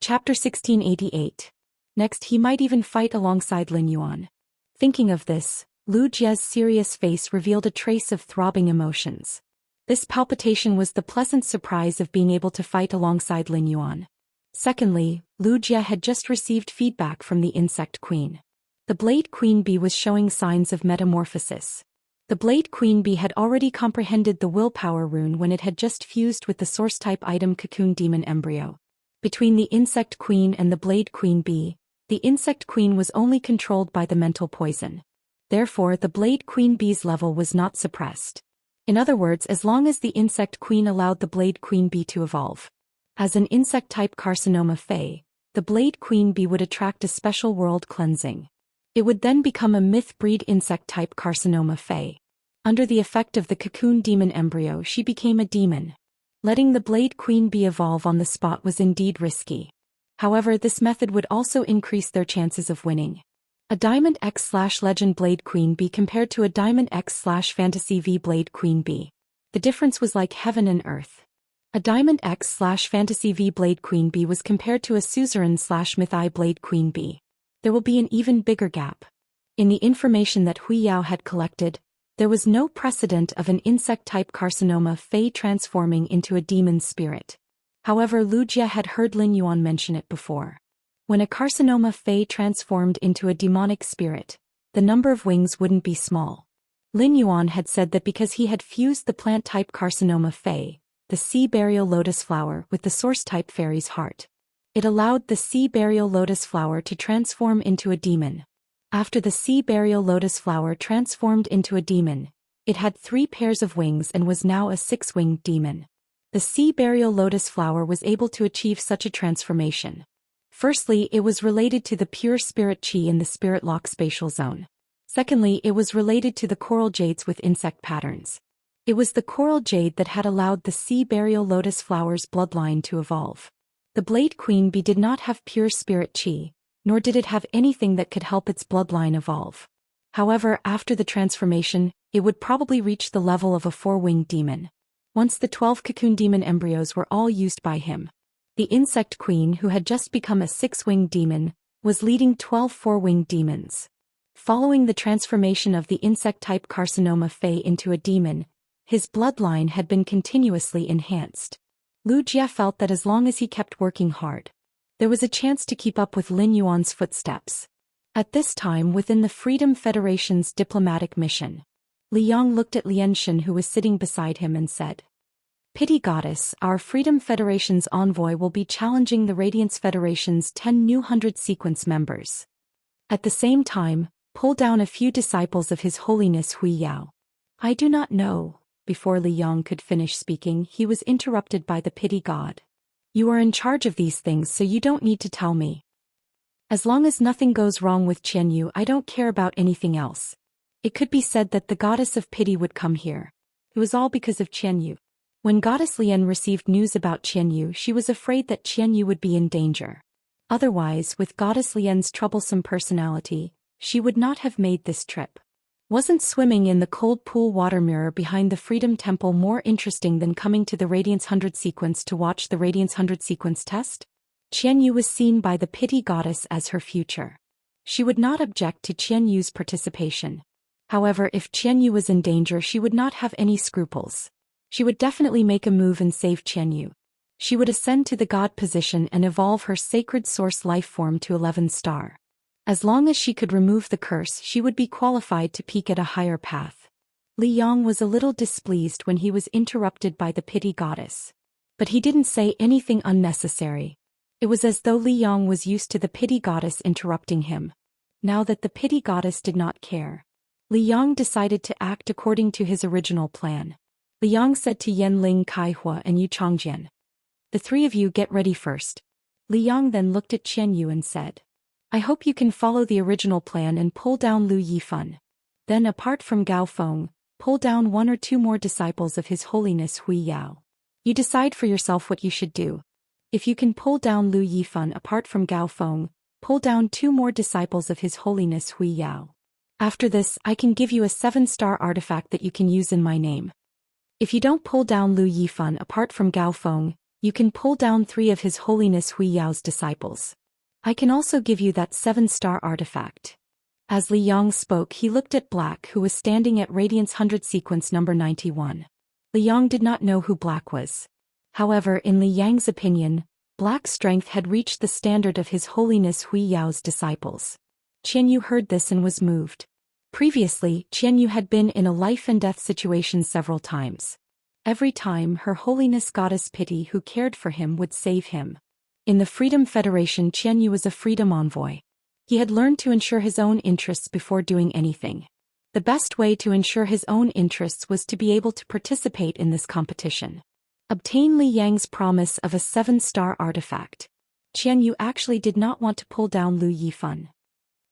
Chapter 1688. Next he might even fight alongside Lin Yuan. Thinking of this, Lu Jie's serious face revealed a trace of throbbing emotions. This palpitation was the pleasant surprise of being able to fight alongside Lin Yuan. Secondly, Lu Jie had just received feedback from the insect queen. The Blade Queen Bee was showing signs of metamorphosis. The Blade Queen Bee had already comprehended the willpower rune when it had just fused with the source-type item Cocoon Demon Embryo. Between the Insect Queen and the Blade Queen Bee, the Insect Queen was only controlled by the mental poison. Therefore the Blade Queen Bee's level was not suppressed. In other words, as long as the Insect Queen allowed the Blade Queen Bee to evolve as an insect-type carcinoma Fae, the Blade Queen Bee would attract a special world cleansing. It would then become a myth-breed insect-type carcinoma Fae. Under the effect of the Cocoon Demon Embryo, she became a demon. Letting the Blade Queen Bee evolve on the spot was indeed risky. However, this method would also increase their chances of winning. A Diamond X/Legend Blade Queen Bee compared to a Diamond X/Fantasy V Blade Queen Bee. The difference was like heaven and earth. A Diamond X/Fantasy V Blade Queen Bee was compared to a Suzerain/Myth I Blade Queen Bee. There will be an even bigger gap. In the information that Hui Yao had collected, there was no precedent of an insect-type carcinoma Fae transforming into a demon spirit. However, Lu Jie had heard Lin Yuan mention it before. When a carcinoma Fae transformed into a demonic spirit, the number of wings wouldn't be small. Lin Yuan had said that because he had fused the plant-type carcinoma Fae, the sea burial lotus flower, with the source-type fairy's heart, it allowed the sea burial lotus flower to transform into a demon. After the sea burial lotus flower transformed into a demon, it had 3 pairs of wings and was now a 6-winged demon. The sea burial lotus flower was able to achieve such a transformation. Firstly, it was related to the pure spirit chi in the spirit lock spatial zone. Secondly, it was related to the coral jades with insect patterns. It was the coral jade that had allowed the sea burial lotus flower's bloodline to evolve. The Blade Queen Bee did not have pure spirit chi, nor did it have anything that could help its bloodline evolve. However, after the transformation, it would probably reach the level of a 4-winged demon. Once the 12 Cocoon Demon embryos were all used by him, the Insect Queen, who had just become a 6-winged demon, was leading 12 4-winged demons. Following the transformation of the insect-type carcinoma Fae into a demon, his bloodline had been continuously enhanced. Lu Jie felt that as long as he kept working hard, there was a chance to keep up with Lin Yuan's footsteps. At this time, within the Freedom Federation's diplomatic mission, Li Yang looked at Lian Shen, who was sitting beside him, and said, "Pity Goddess, our Freedom Federation's envoy will be challenging the Radiance Federation's 10 new 100 sequence members. At the same time, pull down a few disciples of His Holiness Hui Yao." "I do not know." Before Li Yang could finish speaking, he was interrupted by the Pity God. "You are in charge of these things, so you don't need to tell me. As long as nothing goes wrong with Qianyu, I don't care about anything else." It could be said that the goddess of pity would come here. It was all because of Qianyu. When Goddess Lian received news about Qianyu, she was afraid that Qianyu would be in danger. Otherwise, with Goddess Lian's troublesome personality, she would not have made this trip. Wasn't swimming in the cold pool water mirror behind the Freedom Temple more interesting than coming to the Radiance 100 sequence to watch the Radiance 100 sequence test? Qianyu was seen by the Pity Goddess as her future. She would not object to Qianyu's participation. However, if Qianyu was in danger, she would not have any scruples. She would definitely make a move and save Qianyu. She would ascend to the god position and evolve her sacred source life form to 11 star. As long as she could remove the curse, she would be qualified to peak at a higher path. Li Yang was a little displeased when he was interrupted by the Pity Goddess. But he didn't say anything unnecessary. It was as though Li Yang was used to the Pity Goddess interrupting him. Now that the Pity Goddess did not care, Li Yang decided to act according to his original plan. Li Yang said to Yanling Kaihua and Yu Changjian, "The 3 of you get ready first." Li Yang then looked at Qianyu and said, "I hope you can follow the original plan and pull down Lu Yifan. Then, apart from Gao Feng, pull down 1 or 2 more disciples of His Holiness Hui Yao. You decide for yourself what you should do. If you can pull down Lu Yifan apart from Gao Feng, pull down 2 more disciples of His Holiness Hui Yao. After this, I can give you a 7-star artifact that you can use in my name. If you don't pull down Lu Yifan apart from Gao Feng, You can pull down 3 of His Holiness Hui Yao's disciples. I can also give you that 7-star artifact. As Li Yang spoke, he looked at Black, who was standing at Radiance 100 sequence number 91. Li Yang did not know who Black was. However, in Li Yang's opinion, Black's strength had reached the standard of His Holiness Hui Yao's disciples. Qianyu heard this and was moved. Previously, Qianyu had been in a life-and-death situation several times. Every time, Her Holiness Goddess Pity, who cared for him, would save him. In the Freedom Federation, Qianyu was a freedom envoy. He had learned to ensure his own interests before doing anything. The best way to ensure his own interests was to be able to participate in this competition. Obtain Li Yang's promise of a 7-star artifact. Qianyu actually did not want to pull down Lu Yifan.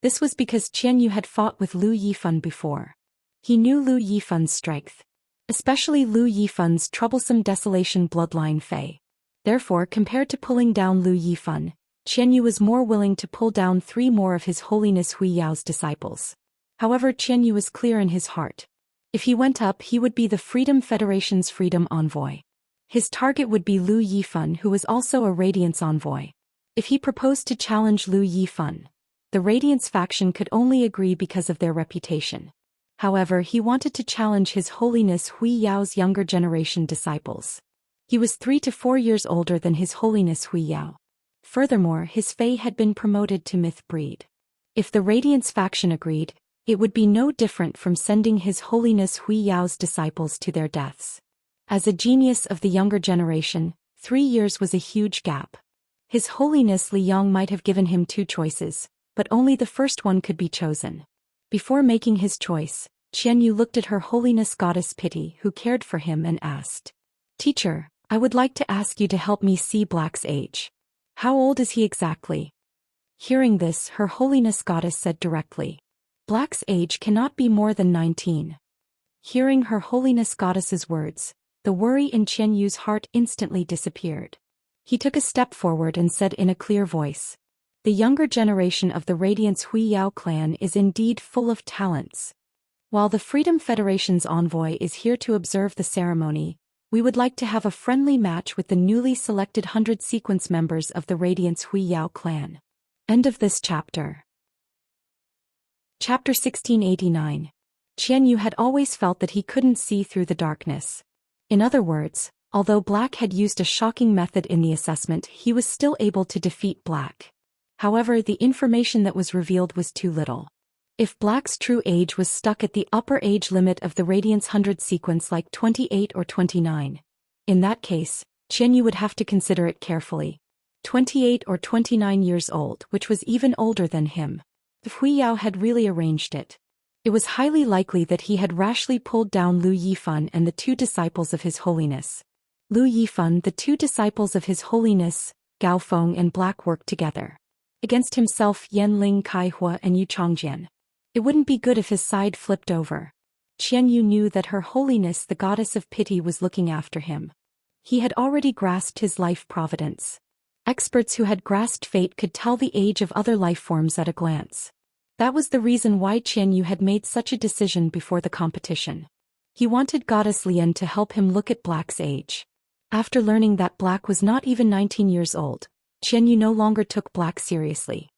This was because Qianyu had fought with Lu Yifan before. He knew Lu Yifan's strength, especially Lu Yifan's troublesome Desolation bloodline Fei. Therefore, compared to pulling down Lu Yifan, Qianyu was more willing to pull down 3 more of His Holiness Hui Yao's disciples. However, Qianyu was clear in his heart. If he went up, he would be the Freedom Federation's freedom envoy. His target would be Lu Yifan, who was also a Radiance envoy. If he proposed to challenge Lu Yifan, the Radiance faction could only agree because of their reputation. However, he wanted to challenge His Holiness Hui Yao's younger generation disciples. He was 3 to 4 years older than His Holiness Hui Yao. Furthermore, his Fei had been promoted to myth breed. If the Radiance faction agreed, it would be no different from sending His Holiness Hui Yao's disciples to their deaths. As a genius of the younger generation, 3 years was a huge gap. His Holiness Li Yang might have given him 2 choices, but only the first one could be chosen. Before making his choice, Qianyu looked at Her Holiness Goddess Pity, who cared for him, and asked, "Teacher, I would like to ask you to help me see Black's age. How old is he exactly?" Hearing this, Her Holiness Goddess said directly, "Black's age cannot be more than 19. Hearing Her Holiness Goddess's words, the worry in Qianyu's heart instantly disappeared. He took a step forward and said in a clear voice, "The younger generation of the Radiance Hui Yao clan is indeed full of talents. While the Freedom Federation's envoy is here to observe the ceremony, we would like to have a friendly match with the newly selected 100 sequence members of the Radiance Hui Yao clan." End of this chapter. Chapter 1689. Qianyu had always felt that he couldn't see through the darkness. In other words, although Black had used a shocking method in the assessment, he was still able to defeat Black. However, the information that was revealed was too little. If Black's true age was stuck at the upper age limit of the Radiance 100 sequence like 28 or 29, in that case, Qianyu would have to consider it carefully. 28 or 29 years old, which was even older than him. If Hui Yao had really arranged it, it was highly likely that he had rashly pulled down Lu Yifan and the 2 disciples of His Holiness. Lu Yifan, the 2 disciples of His Holiness, Gao Feng and Black worked together against himself, Yanling Kaihua and Yu Changjian. It wouldn't be good if his side flipped over. Qianyu knew that Her Holiness the Goddess of Pity was looking after him. He had already grasped his life providence. Experts who had grasped fate could tell the age of other life forms at a glance. That was the reason why Qianyu had made such a decision before the competition. He wanted Goddess Lian to help him look at Black's age. After learning that Black was not even 19 years old, Qianyu no longer took Black seriously.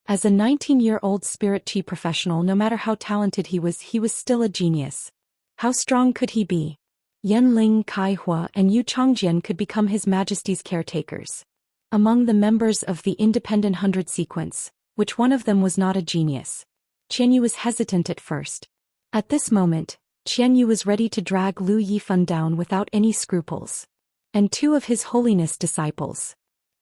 As a 19-year-old spirit chi professional, no matter how talented he was still a genius. How strong could he be? Yanling Kaihua and Yu Changjian could become His Majesty's caretakers. Among the members of the independent 100 sequence, which one of them was not a genius? Qianyu was hesitant at first. At this moment, Qianyu was ready to drag Lu Yifan down without any scruples. And 2 of His Holiness disciples.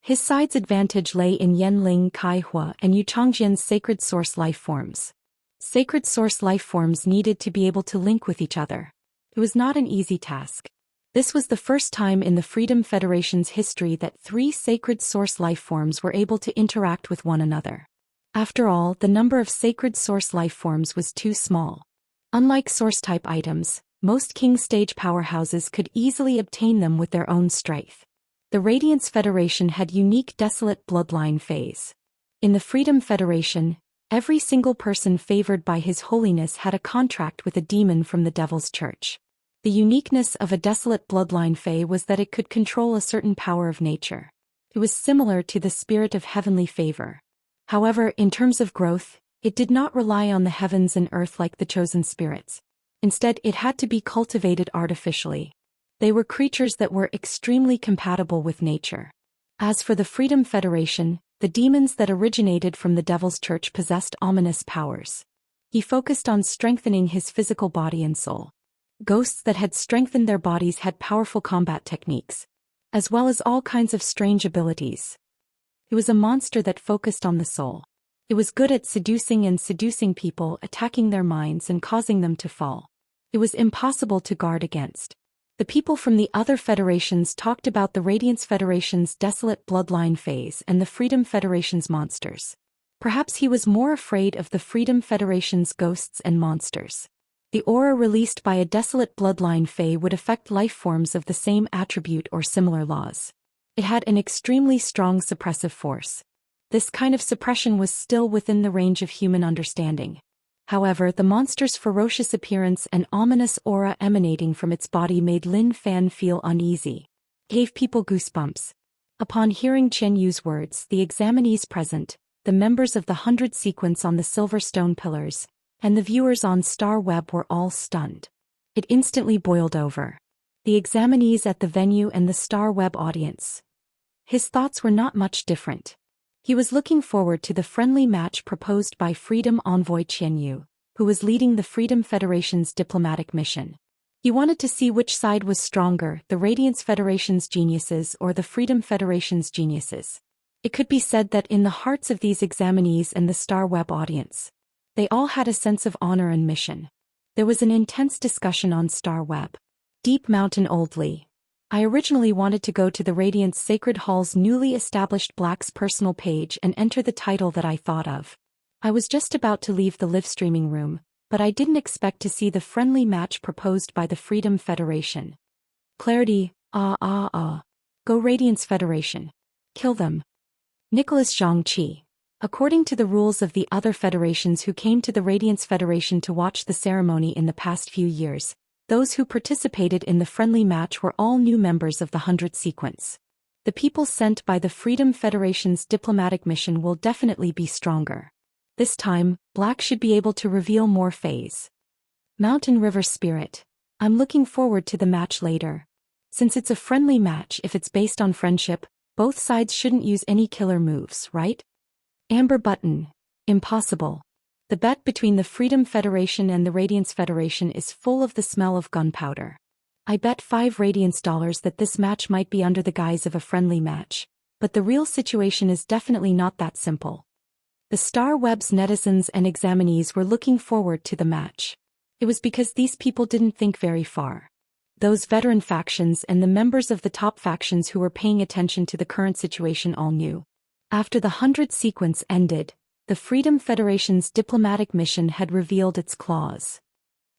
His side's advantage lay in Yanling Kaihua and Yu Changjian's sacred source life forms. Sacred source life forms needed to be able to link with each other. It was not an easy task. This was the first time in the Freedom Federation's history that 3 sacred source life forms were able to interact with one another. After all, the number of sacred source life forms was too small. Unlike source-type items, most King Stage powerhouses could easily obtain them with their own strength. The Radiance Federation had unique desolate bloodline phase. In the Freedom Federation, every single person favored by His Holiness had a contract with a demon from the Devil's Church. The uniqueness of a desolate bloodline Fae was that it could control a certain power of nature. It was similar to the spirit of heavenly favor. However, in terms of growth, it did not rely on the heavens and earth like the chosen spirits. Instead, it had to be cultivated artificially. They were creatures that were extremely compatible with nature. As for the Freedom Federation, the demons that originated from the Devil's Church possessed ominous powers. He focused on strengthening his physical body and soul. Ghosts that had strengthened their bodies had powerful combat techniques, as well as all kinds of strange abilities. It was a monster that focused on the soul. It was good at seducing people, attacking their minds and causing them to fall. It was impossible to guard against. The people from the other federations talked about the Radiance Federation's desolate bloodline phase and the Freedom Federation's monsters. Perhaps he was more afraid of the Freedom Federation's ghosts and monsters. The aura released by a desolate bloodline Fae would affect life forms of the same attribute or similar laws. It had an extremely strong suppressive force. This kind of suppression was still within the range of human understanding. However, the monster's ferocious appearance and ominous aura emanating from its body made Lin Fan feel uneasy. Gave people goosebumps. Upon hearing Chen Yu's words, the examinees present, the members of the 100 sequence on the silver stone pillars, and the viewers on Star Web were all stunned. It instantly boiled over. The examinees at the venue and the Star Web audience. His thoughts were not much different. He was looking forward to the friendly match proposed by Freedom Envoy Chen Yu, who was leading the Freedom Federation's diplomatic mission. He wanted to see which side was stronger, the Radiance Federation's geniuses or the Freedom Federation's geniuses. It could be said that in the hearts of these examinees and the Star Web audience, they all had a sense of honor and mission. There was an intense discussion on Star Web. Deep Mountain Oldly. I originally wanted to go to the Radiance Sacred Hall's newly established Black's personal page and enter the title that I thought of. I was just about to leave the live streaming room, but I didn't expect to see the friendly match proposed by the Freedom Federation. Clarity, Go Radiance Federation. Kill them. Nicholas Zhangqi. According to the rules of the other federations who came to the Radiance Federation to watch the ceremony in the past few years, those who participated in the friendly match were all new members of the 100 sequence. The people sent by the Freedom Federation's diplomatic mission will definitely be stronger. This time, Black should be able to reveal more phase. Mountain River Spirit. I'm looking forward to the match later. Since it's a friendly match, if it's based on friendship, both sides shouldn't use any killer moves, right? Amber Button. Impossible. The bet between the Freedom Federation and the Radiance Federation is full of the smell of gunpowder. I bet 5 Radiance dollars that this match might be under the guise of a friendly match, but the real situation is definitely not that simple. The Star Web's netizens and examinees were looking forward to the match. It was because these people didn't think very far. Those veteran factions and the members of the top factions who were paying attention to the current situation all knew. After the 100 sequence ended, the Freedom Federation's diplomatic mission had revealed its claws.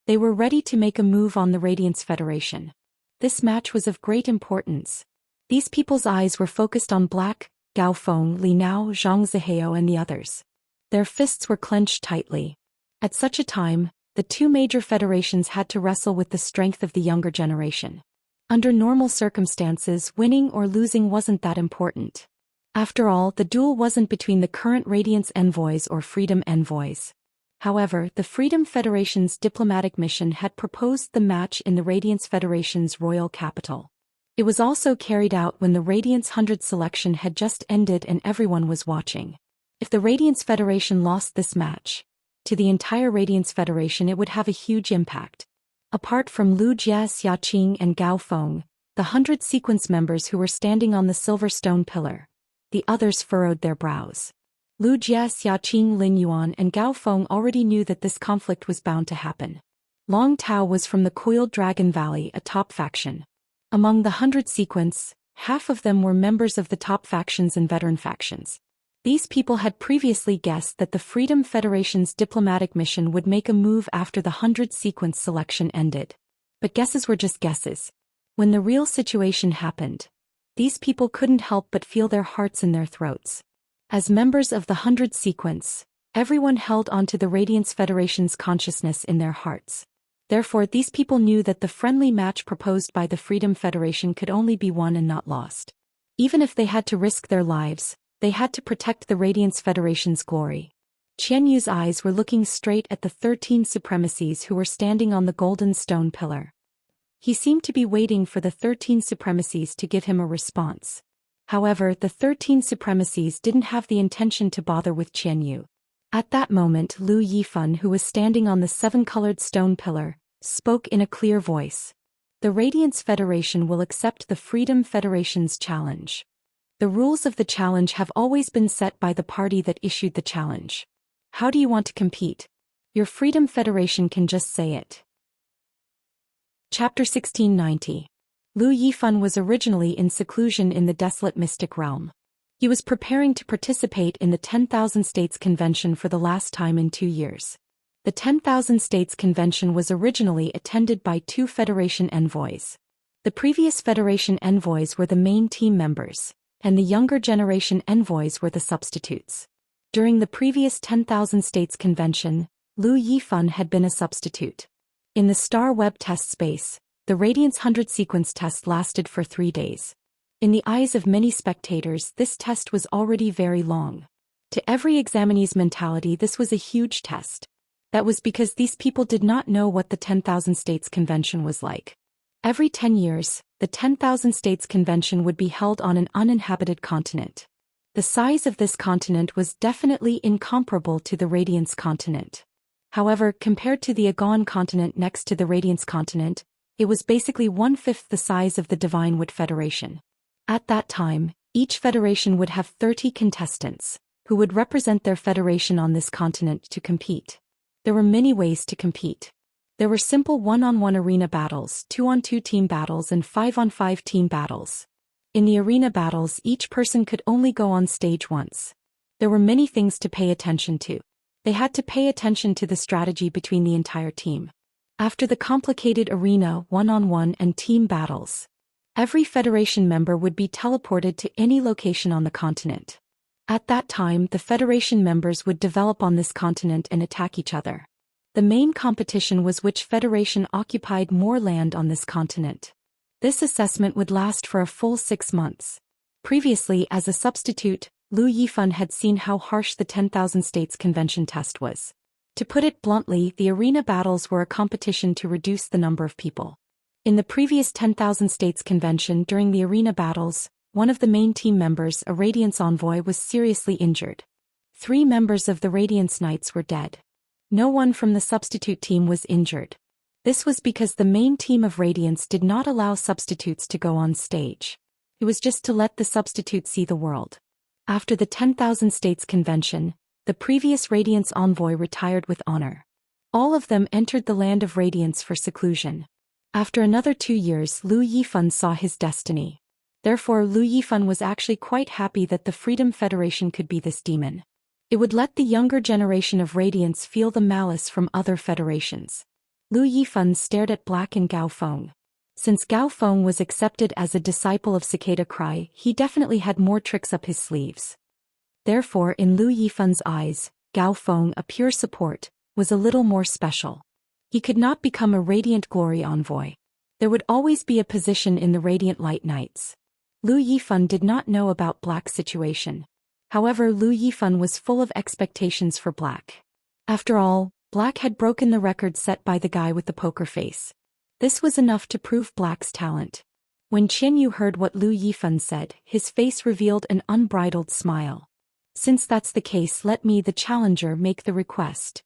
They were ready to make a move on the Radiance Federation. This match was of great importance. These people's eyes were focused on Black, Gao Feng, Li Nao, Zhang Zihao and the others. Their fists were clenched tightly. At such a time, the two major federations had to wrestle with the strength of the younger generation. Under normal circumstances, winning or losing wasn't that important. After all, the duel wasn't between the current Radiance Envoys or Freedom Envoys. However, the Freedom Federation's diplomatic mission had proposed the match in the Radiance Federation's royal capital. It was also carried out when the Radiance 100 selection had just ended and everyone was watching. If the Radiance Federation lost this match, to the entire Radiance Federation it would have a huge impact. Apart from Lu Jia, Xiaqing and Gao Feng, the 100 sequence members who were standing on the silver stone pillar, the others furrowed their brows. Lu Jia, Xiaqing, Lin Yuan and Gao Feng already knew that this conflict was bound to happen. Long Tao was from the Coiled Dragon Valley, a top faction. Among the 100 sequence, half of them were members of the top factions and veteran factions. These people had previously guessed that the Freedom Federation's diplomatic mission would make a move after the 100 sequence selection ended. But guesses were just guesses. When the real situation happened, these people couldn't help but feel their hearts in their throats. As members of the 100 sequence, everyone held onto the Radiance Federation's consciousness in their hearts. Therefore, these people knew that the friendly match proposed by the Freedom Federation could only be won and not lost. Even if they had to risk their lives, they had to protect the Radiance Federation's glory. Qian Yu's eyes were looking straight at the 13 supremacies who were standing on the golden stone pillar. He seemed to be waiting for the 13 supremacies to give him a response. However, the 13 supremacies didn't have the intention to bother with Qian Yu. At that moment, Lu Yifan, who was standing on the 7-colored stone pillar, spoke in a clear voice. The Radiance Federation will accept the Freedom Federation's challenge. The rules of the challenge have always been set by the party that issued the challenge. How do you want to compete? Your Freedom Federation can just say it. Chapter 1690. Lu Yifan was originally in seclusion in the desolate mystic realm. He was preparing to participate in the 10,000 States Convention for the last time in 2 years. The 10,000 States Convention was originally attended by 2 Federation envoys. The previous Federation envoys were the main team members, and the younger generation envoys were the substitutes. During the previous 10,000 States Convention, Lu Yifan had been a substitute. In the Star Web test space, the Radiance 100 sequence test lasted for 3 days. In the eyes of many spectators, this test was already very long. To every examinee's mentality, this was a huge test. That was because these people did not know what the 10,000 States Convention was like. Every 10 years, the 10,000 States Convention would be held on an uninhabited continent. The size of this continent was definitely incomparable to the Radiance continent. However, compared to the Agon continent next to the Radiance continent, it was basically 1/5 the size of the Divine Wood Federation. At that time, each federation would have 30 contestants, who would represent their federation on this continent to compete. There were many ways to compete. There were simple 1-on-1 arena battles, 2-on-2 team battles, and 5-on-5 team battles. In the arena battles, each person could only go on stage once. There were many things to pay attention to. They had to pay attention to the strategy between the entire team. After the complicated arena, 1-on-1 and team battles, every Federation member would be teleported to any location on the continent. At that time, the Federation members would develop on this continent and attack each other. The main competition was which Federation occupied more land on this continent. This assessment would last for a full 6 months. Previously, as a substitute, Lu Yifan had seen how harsh the 10,000 States Convention test was. To put it bluntly, the arena battles were a competition to reduce the number of people. In the previous 10,000 States Convention, during the arena battles, one of the main team members, a Radiance envoy, was seriously injured. 3 members of the Radiance Knights were dead. No one from the substitute team was injured. This was because the main team of Radiance did not allow substitutes to go on stage. It was just to let the substitutes see the world. After the 10,000 States Convention, the previous Radiance envoy retired with honor. All of them entered the land of Radiance for seclusion. After another 2 years, Lu Yifan saw his destiny. Therefore, Lu Yifan was actually quite happy that the Freedom Federation could be this demon. It would let the younger generation of Radiance feel the malice from other federations. Lu Yifan stared at Black and Gao Feng. Since Gao Feng was accepted as a disciple of Cicada Cry, he definitely had more tricks up his sleeves. Therefore, in Lu Yifan's eyes, Gao Feng, a pure support, was a little more special. He could not become a Radiant Glory envoy. There would always be a position in the Radiant Light Knights. Lu Yifan did not know about Black's situation. However, Lu Yifan was full of expectations for Black. After all, Black had broken the record set by the guy with the poker face. This was enough to prove Black's talent. When Qian Yu heard what Lu Yifan said, his face revealed an unbridled smile. Since that's the case, let me, the challenger, make the request.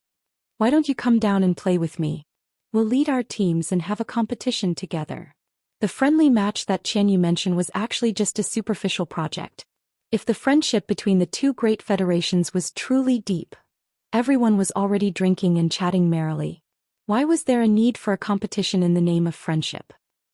Why don't you come down and play with me? We'll lead our teams and have a competition together. The friendly match that Qian Yu mentioned was actually just a superficial project. If the friendship between the 2 great federations was truly deep, everyone was already drinking and chatting merrily. Why was there a need for a competition in the name of friendship?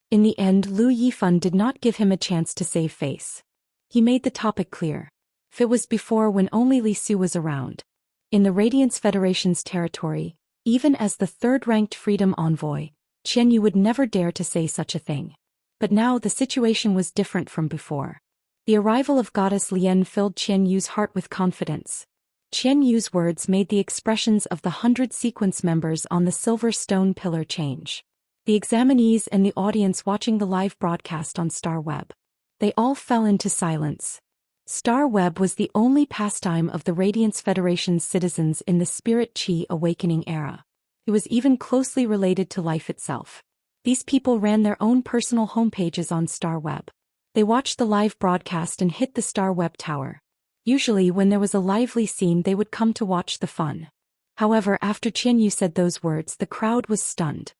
In the end, Lu Yifan did not give him a chance to save face. He made the topic clear. If it was before, when only Li Su was around. In the Radiance Federation's territory, even as the 3rd-ranked Freedom Envoy, Qian Yu would never dare to say such a thing. But now the situation was different from before. The arrival of Goddess Lian filled Qian Yu's heart with confidence. Qian Yu's words made the expressions of the 100 sequence members on the silver stone pillar change. The examinees and the audience watching the live broadcast on StarWeb. They all fell into silence. StarWeb was the only pastime of the Radiance Federation's citizens in the Spirit Qi Awakening era. It was even closely related to life itself. These people ran their own personal homepages on StarWeb. They watched the live broadcast and hit the StarWeb tower. Usually when there was a lively scene they would come to watch the fun. However, after Qian Yu said those words, the crowd was stunned.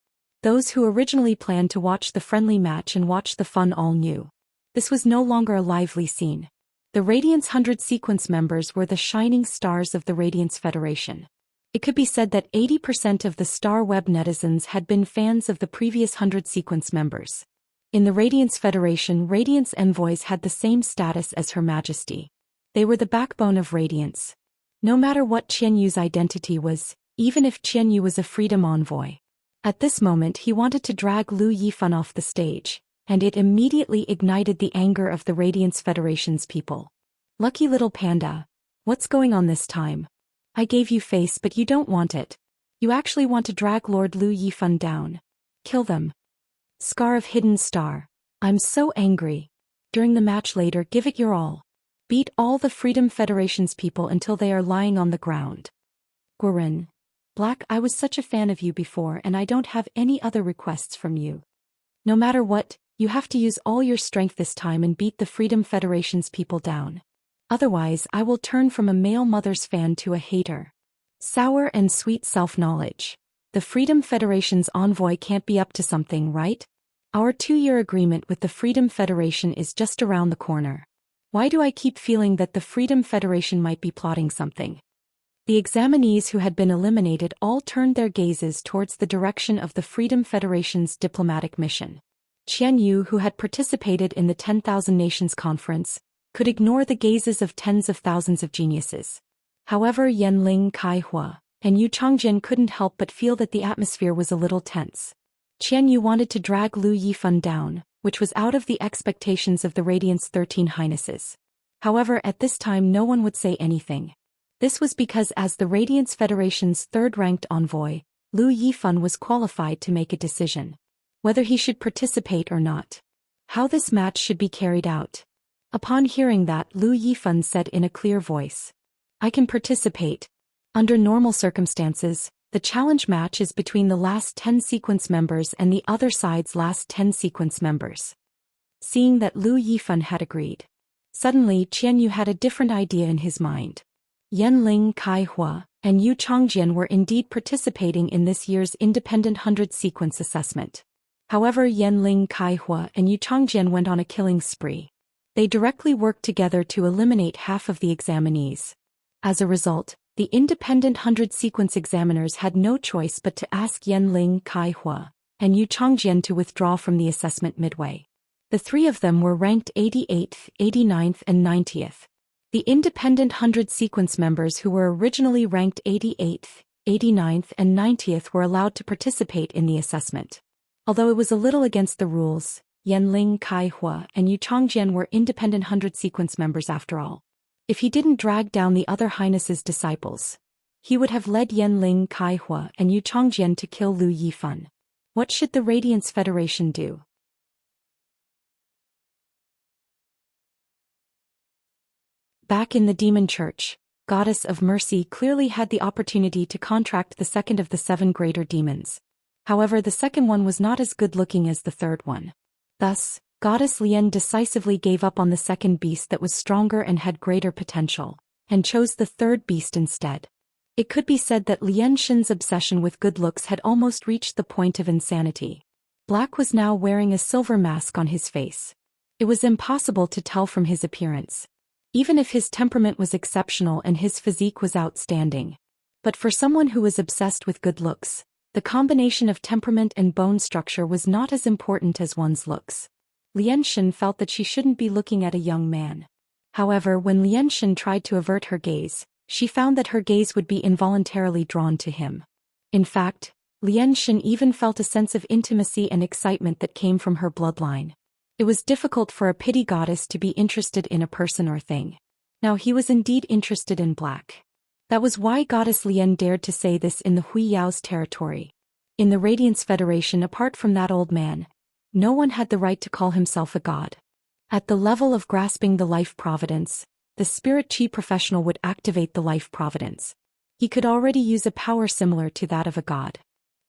Those who originally planned to watch the friendly match and watch the fun all knew. This was no longer a lively scene. The Radiance 100 sequence members were the shining stars of the Radiance Federation. It could be said that 80% of the StarWeb netizens had been fans of the previous 100 sequence members. In the Radiance Federation, Radiance envoys had the same status as Her Majesty. They were the backbone of Radiance. No matter what Qian Yu's identity was, even if Qian Yu was a freedom envoy. At this moment he wanted to drag Lu Yifan off the stage, and it immediately ignited the anger of the Radiance Federation's people. Lucky little panda. What's going on this time? I gave you face but you don't want it. You actually want to drag Lord Lu Yifan down. Kill them. Scar of Hidden Star. I'm so angry. During the match later, give it your all. Beat all the Freedom Federation's people until they are lying on the ground. Gurin. Black, I was such a fan of you before and I don't have any other requests from you. No matter what, you have to use all your strength this time and beat the Freedom Federation's people down. Otherwise, I will turn from a male mother's fan to a hater. Sour and sweet self-knowledge. The Freedom Federation's envoy can't be up to something, right? Our 2-year agreement with the Freedom Federation is just around the corner. Why do I keep feeling that the Freedom Federation might be plotting something? The examinees who had been eliminated all turned their gazes towards the direction of the Freedom Federation's diplomatic mission. Qian Yu, who had participated in the 10,000 Nations Conference, could ignore the gazes of tens of thousands of geniuses. However, Yanling Kaihua and Yu Changjian couldn't help but feel that the atmosphere was a little tense. Qian Yu wanted to drag Lu Yifan down, which was out of the expectations of the Radiance 13 Highnesses. However, at this time no one would say anything. This was because as the Radiance Federation's third-ranked envoy, Lu Yifan was qualified to make a decision. Whether he should participate or not. How this match should be carried out. Upon hearing that, Lu Yifan said in a clear voice, I can participate. Under normal circumstances, the challenge match is between the last 10 sequence members and the other side's last 10 sequence members. Seeing that Lu Yifan had agreed. Suddenly Qian Yu had a different idea in his mind. Yanling Kaihua and Yu Changjian were indeed participating in this year's independent 100 sequence assessment. However, Yanling Kaihua and Yu Changjian went on a killing spree. They directly worked together to eliminate half of the examinees. As a result, the independent 100 sequence examiners had no choice but to ask Yanling Kaihua and Yu Changjian to withdraw from the assessment midway. The three of them were ranked 88th, 89th and 90th. The independent 100 sequence members who were originally ranked 88th, 89th and 90th were allowed to participate in the assessment. Although it was a little against the rules, Yanling Kaihua and Yu Changjian were independent 100 sequence members after all. If he didn't drag down the other Highness's disciples, he would have led Yanling Kaihua and Yu Changjian to kill Lu Yifan. What should the Radiance Federation do? Back in the Demon Church, Goddess of Mercy clearly had the opportunity to contract the second of the 7 greater demons. However, the second one was not as good-looking as the third one. Thus, Goddess Lian decisively gave up on the second beast that was stronger and had greater potential, and chose the third beast instead. It could be said that Lian Shen's obsession with good looks had almost reached the point of insanity. Black was now wearing a silver mask on his face. It was impossible to tell from his appearance. Even if his temperament was exceptional and his physique was outstanding. But for someone who was obsessed with good looks, the combination of temperament and bone structure was not as important as one's looks. Lianshan felt that she shouldn't be looking at a young man. However, when Lianshan tried to avert her gaze, she found that her gaze would be involuntarily drawn to him. In fact, Lianshan even felt a sense of intimacy and excitement that came from her bloodline. It was difficult for a pity goddess to be interested in a person or thing. Now he was indeed interested in Black. That was why Goddess Lian dared to say this in the Hui Yao's territory. In the Radiance Federation, apart from that old man, no one had the right to call himself a god. At the level of grasping the life providence, the spirit chi professional would activate the life providence. He could already use a power similar to that of a god.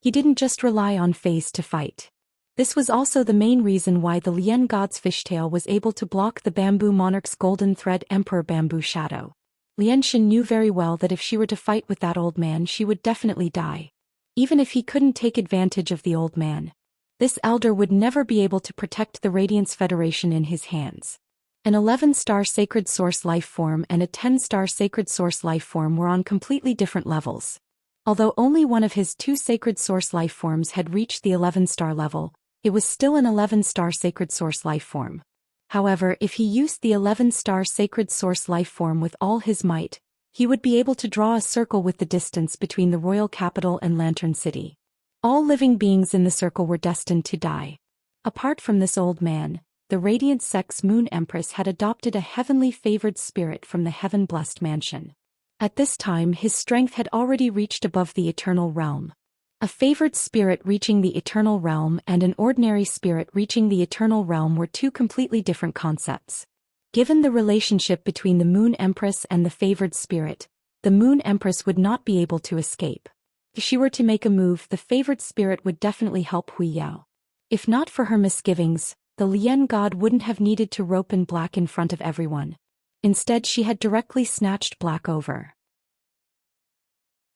He didn't just rely on phase to fight. This was also the main reason why the Lien god's fishtail was able to block the bamboo monarch's golden thread emperor bamboo shadow. Lien Shen knew very well that if she were to fight with that old man, she would definitely die. Even if he couldn't take advantage of the old man, this elder would never be able to protect the Radiance Federation in his hands. An 11-star sacred source life form and a 10-star sacred source life form were on completely different levels. Although only one of his 2 sacred source life forms had reached the 11-star level, it was still an 11-star sacred source life form. However, if he used the 11-star sacred source life form with all his might, he would be able to draw a circle with the distance between the royal capital and Lantern City. All living beings in the circle were destined to die. Apart from this old man, the Radiant Sex Moon Empress had adopted a heavenly favored spirit from the heaven-blessed mansion. At this time, his strength had already reached above the eternal realm. A favored spirit reaching the eternal realm and an ordinary spirit reaching the eternal realm were 2 completely different concepts. Given the relationship between the Moon Empress and the favored spirit, the Moon Empress would not be able to escape. If she were to make a move, the favored spirit would definitely help Hui Yao. If not for her misgivings, the Lien god wouldn't have needed to rope in Black in front of everyone. Instead, she had directly snatched Black over.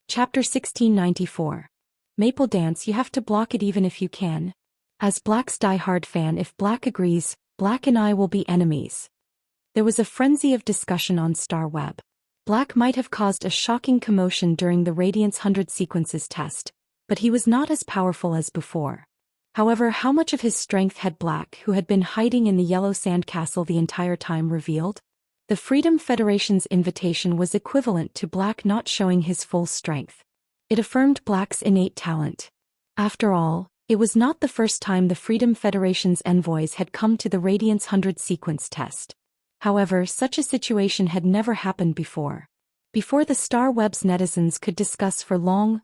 Chapter 1694. Maple Dance. You have to block it even if you can. As Black's die-hard fan, if Black agrees, Black and I will be enemies. There was a frenzy of discussion on Star Web. Black might have caused a shocking commotion during the Radiance 100 Sequences test, but he was not as powerful as before. However, how much of his strength had Black, who had been hiding in the Yellow Sand Castle the entire time, revealed? The Freedom Federation's invitation was equivalent to Black not showing his full strength. It affirmed Black's innate talent. After all, it was not the first time the Freedom Federation's envoys had come to the Radiance 100 Sequence test. However, such a situation had never happened before. Before the Star Web's netizens could discuss for long,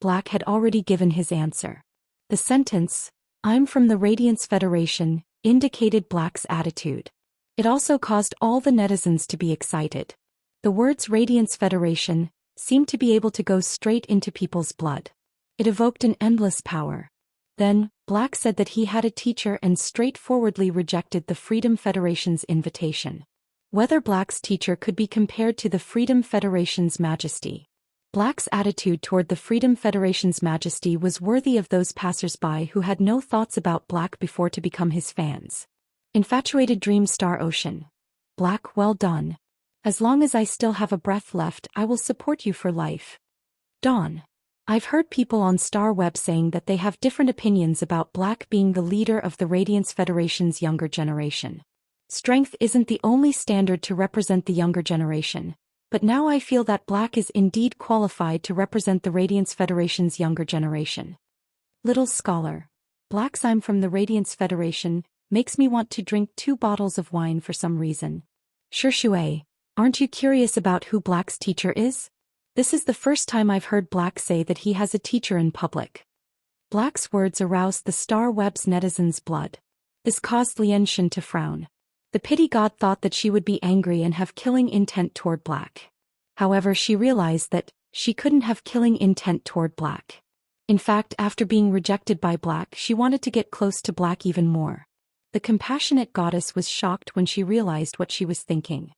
Black had already given his answer. The sentence, "I'm from the Radiance Federation," indicated Black's attitude. It also caused all the netizens to be excited. The words Radiance Federation seemed to be able to go straight into people's blood. It evoked an endless power. Then, Black said that he had a teacher and straightforwardly rejected the Freedom Federation's invitation. Whether Black's teacher could be compared to the Freedom Federation's majesty. Black's attitude toward the Freedom Federation's majesty was worthy of those passers-by who had no thoughts about Black before to become his fans. Infatuated Dream Star Ocean. Black, well done. As long as I still have a breath left, I will support you for life. Dawn. I've heard people on Star Web saying that they have different opinions about Black being the leader of the Radiance Federation's younger generation. Strength isn't the only standard to represent the younger generation, but now I feel that Black is indeed qualified to represent the Radiance Federation's younger generation. Little Scholar. Black's "I'm from the Radiance Federation" makes me want to drink 2 bottles of wine for some reason. Shui, aren't you curious about who Black's teacher is? This is the first time I've heard Black say that he has a teacher in public. Black's words aroused the Star Web's netizens' blood. This caused Lien Shen to frown. The pity god thought that she would be angry and have killing intent toward Black. However, she realized that she couldn't have killing intent toward Black. In fact, after being rejected by Black, she wanted to get close to Black even more. The compassionate goddess was shocked when she realized what she was thinking.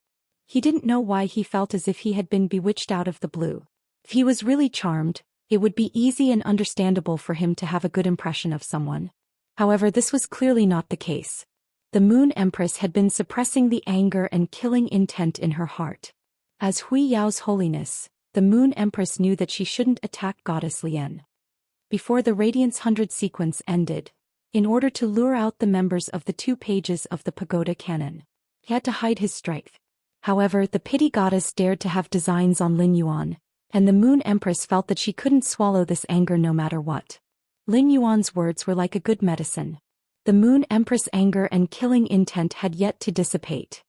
He didn't know why he felt as if he had been bewitched out of the blue. If he was really charmed, it would be easy and understandable for him to have a good impression of someone. However, this was clearly not the case. The Moon Empress had been suppressing the anger and killing intent in her heart. As Hui Yao's holiness, the Moon Empress knew that she shouldn't attack Goddess Lien. Before the Radiance 100 sequence ended, in order to lure out the members of the 2 pages of the Pagoda Canon, he had to hide his strength. However, the pity goddess dared to have designs on Lin Yuan, and the Moon Empress felt that she couldn't swallow this anger no matter what. Lin Yuan's words were like a good medicine. The Moon Empress' anger and killing intent had yet to dissipate.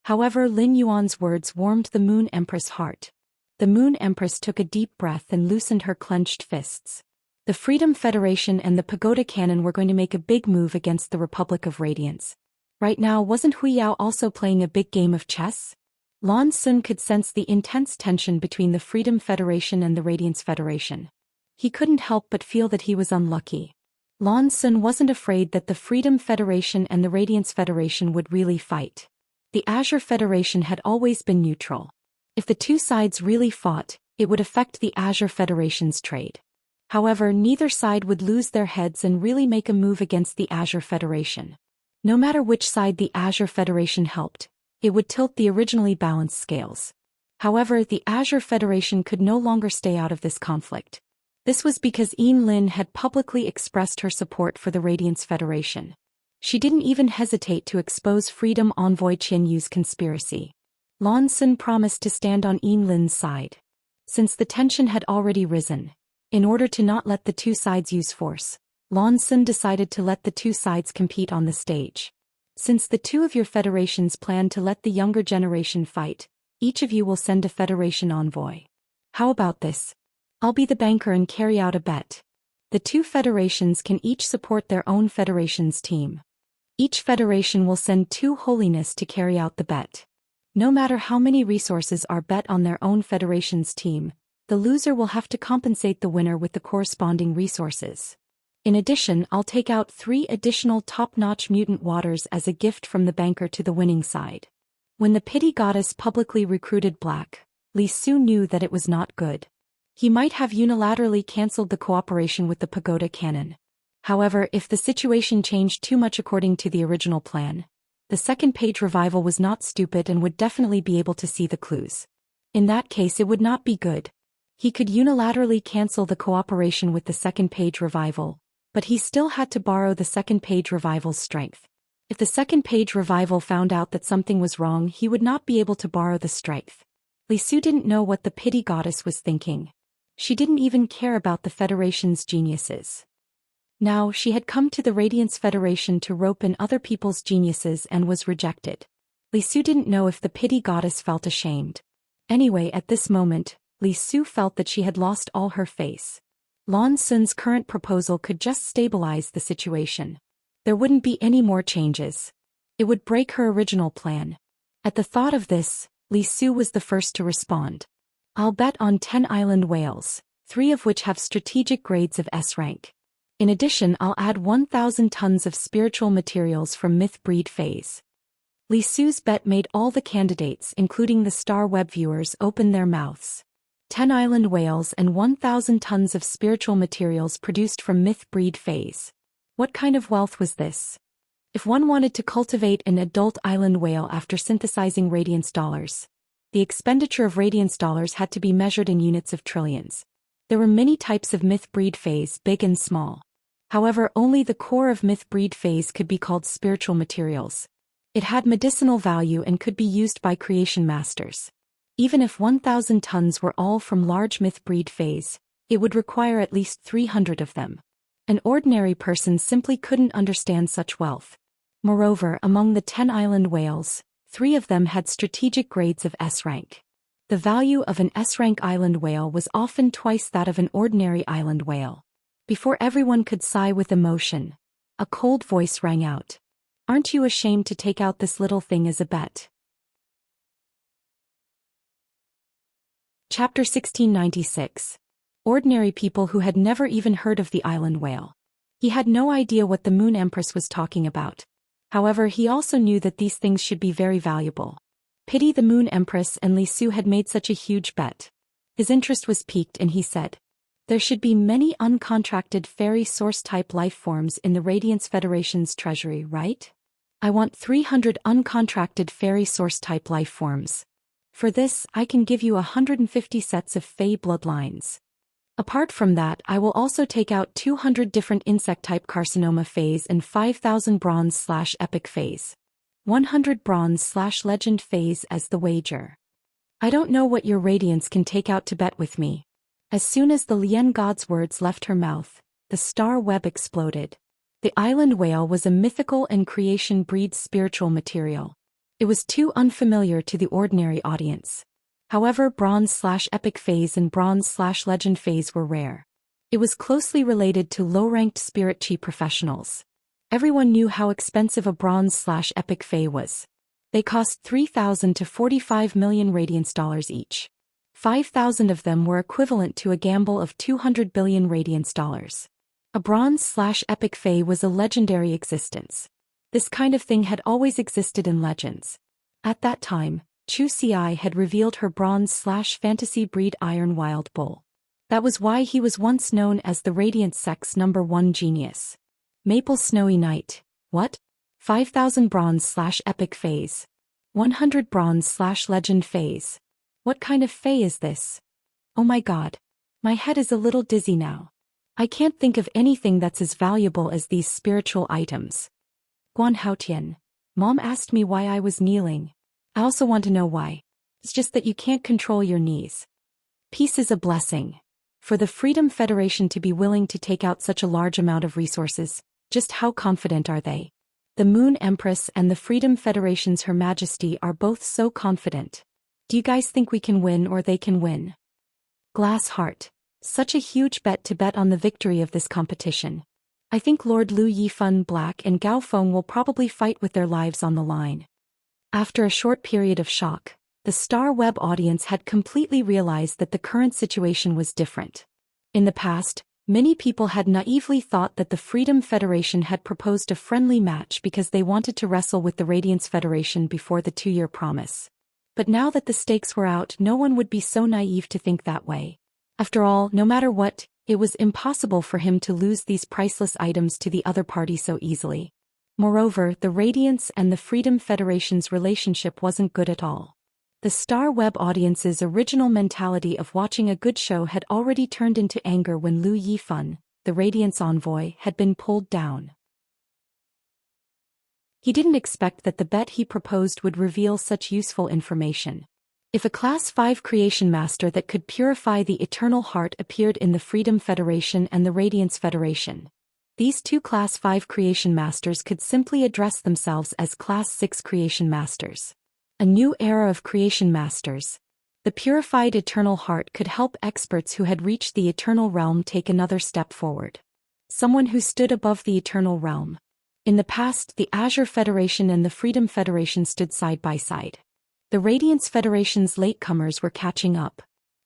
However, Lin Yuan's words warmed the Moon Empress' heart. The Moon Empress took a deep breath and loosened her clenched fists. The Freedom Federation and the Pagoda Cannon were going to make a big move against the Republic of Radiance. Right now, wasn't Hui Yao also playing a big game of chess? Lan Sun could sense the intense tension between the Freedom Federation and the Radiance Federation. He couldn't help but feel that he was unlucky. Lan Sun wasn't afraid that the Freedom Federation and the Radiance Federation would really fight. The Azure Federation had always been neutral. If the two sides really fought, it would affect the Azure Federation's trade. However, neither side would lose their heads and really make a move against the Azure Federation. No matter which side the Azure Federation helped, it would tilt the originally balanced scales. However, the Azure Federation could no longer stay out of this conflict. This was because Yin Lin had publicly expressed her support for the Radiance Federation. She didn't even hesitate to expose Freedom Envoy Qian Yu's conspiracy. Lan Sun promised to stand on Yin Lin's side. Since the tension had already risen, in order to not let the two sides use force, Lan Sun decided to let the two sides compete on the stage. Since the two of your federations plan to let the younger generation fight, each of you will send a federation envoy. How about this? I'll be the banker and carry out a bet. The two federations can each support their own federation's team. Each federation will send two holiness to carry out the bet. No matter how many resources are bet on their own federation's team, the loser will have to compensate the winner with the corresponding resources. In addition, I'll take out 3 additional top-notch mutant waters as a gift from the banker to the winning side. When the pity goddess publicly recruited Black, Li Su knew that it was not good. He might have unilaterally cancelled the cooperation with the Pagoda Cannon. However, if the situation changed too much according to the original plan, the second page revival was not stupid and would definitely be able to see the clues. In that case, it would not be good. He could unilaterally cancel the cooperation with the second page revival, but he still had to borrow the second page revival's strength. If the second page revival found out that something was wrong, he would not be able to borrow the strength. Li Su didn't know what the pity goddess was thinking. She didn't even care about the Federation's geniuses. Now, she had come to the Radiance Federation to rope in other people's geniuses and was rejected. Li Su didn't know if the pity goddess felt ashamed. Anyway, at this moment, Li Su felt that she had lost all her face. Lan Sun's current proposal could just stabilize the situation. There wouldn't be any more changes. It would break her original plan. At the thought of this, Li Su was the first to respond. I'll bet on 10 island whales, 3 of which have strategic grades of S rank. In addition, I'll add 1,000 tons of spiritual materials from Myth Breed phase. Li Su's bet made all the candidates, including the Star Web viewers, open their mouths. 10 island whales and 1,000 tons of spiritual materials produced from Myth Breed phase. What kind of wealth was this? If one wanted to cultivate an adult island whale after synthesizing radiance dollars, the expenditure of radiance dollars had to be measured in units of trillions. There were many types of Myth Breed phase, big and small. However, only the core of Myth Breed phase could be called spiritual materials. It had medicinal value and could be used by creation masters. Even if 1,000 tons were all from large Myth Breed phase, it would require at least 300 of them. An ordinary person simply couldn't understand such wealth. Moreover, among the 10 island whales, 3 of them had strategic grades of S rank. The value of an S-rank island whale was often twice that of an ordinary island whale. Before everyone could sigh with emotion, a cold voice rang out. Aren't you ashamed to take out this little thing as a bet? Chapter 1696. Ordinary people who had never even heard of the island whale. He had no idea what the Moon Empress was talking about. However, he also knew that these things should be very valuable. Pity the Moon Empress and Li Su had made such a huge bet. His interest was piqued and he said, there should be many uncontracted fairy source-type life forms in the Radiance Federation's treasury, right? I want 300 uncontracted fairy source-type life forms. For this, I can give you 150 sets of Fey bloodlines. Apart from that, I will also take out 200 different insect-type carcinoma phase and 5,000 bronze/epic phase. 100 bronze/legend phase as the wager. I don't know what your radiance can take out to bet with me. As soon as the Lien god's words left her mouth, the star web exploded. The island whale was a mythical and creation breed spiritual material. It was too unfamiliar to the ordinary audience. However, Bronze/Epic phase and Bronze/Legend phase were rare. It was closely related to low-ranked spirit chi professionals. Everyone knew how expensive a Bronze/Epic phase was. They cost 3,000 to 45 million radiance dollars each. 5,000 of them were equivalent to a gamble of 200 billion radiance dollars. A Bronze/Epic phase was a legendary existence. This kind of thing had always existed in legends. At that time, Zhou Xian had revealed her Bronze/Fantasy breed Iron Wild Bull. That was why he was once known as the Radiant Sex #1 genius. Maple Snowy Night. What? 5,000 Bronze/Epic phase. 100 Bronze/Legend phase. What kind of phase is this? Oh my god. My head is a little dizzy now. I can't think of anything that's as valuable as these spiritual items. Guan Haotian. Mom asked me why I was kneeling. I also want to know why. It's just that you can't control your knees. Peace is a blessing. For the Freedom Federation to be willing to take out such a large amount of resources, just how confident are they? The Moon Empress and the Freedom Federation's Her Majesty are both so confident. Do you guys think we can win or they can win? Glass Heart. Such a huge bet to bet on the victory of this competition. I think Lord Lu Yifan Black and Gao Feng will probably fight with their lives on the line. After a short period of shock, the Star Web audience had completely realized that the current situation was different. In the past, many people had naively thought that the Freedom Federation had proposed a friendly match because they wanted to wrestle with the Radiance Federation before the 2-year promise. But now that the stakes were out, no one would be so naive to think that way. After all, no matter what, it was impossible for him to lose these priceless items to the other party so easily. Moreover, the Radiance and the Freedom Federation's relationship wasn't good at all. The Star Web audience's original mentality of watching a good show had already turned into anger when Lu Yifan, the Radiance envoy, had been pulled down. He didn't expect that the bet he proposed would reveal such useful information. If a Class 5 creation master that could purify the Eternal Heart appeared in the Freedom Federation and the Radiance Federation, these two Class 5 creation masters could simply address themselves as Class 6 creation masters. A new era of creation masters. The purified Eternal Heart could help experts who had reached the Eternal Realm take another step forward. Someone who stood above the Eternal Realm. In the past, the Azure Federation and the Freedom Federation stood side by side. The Radiance Federation's latecomers were catching up.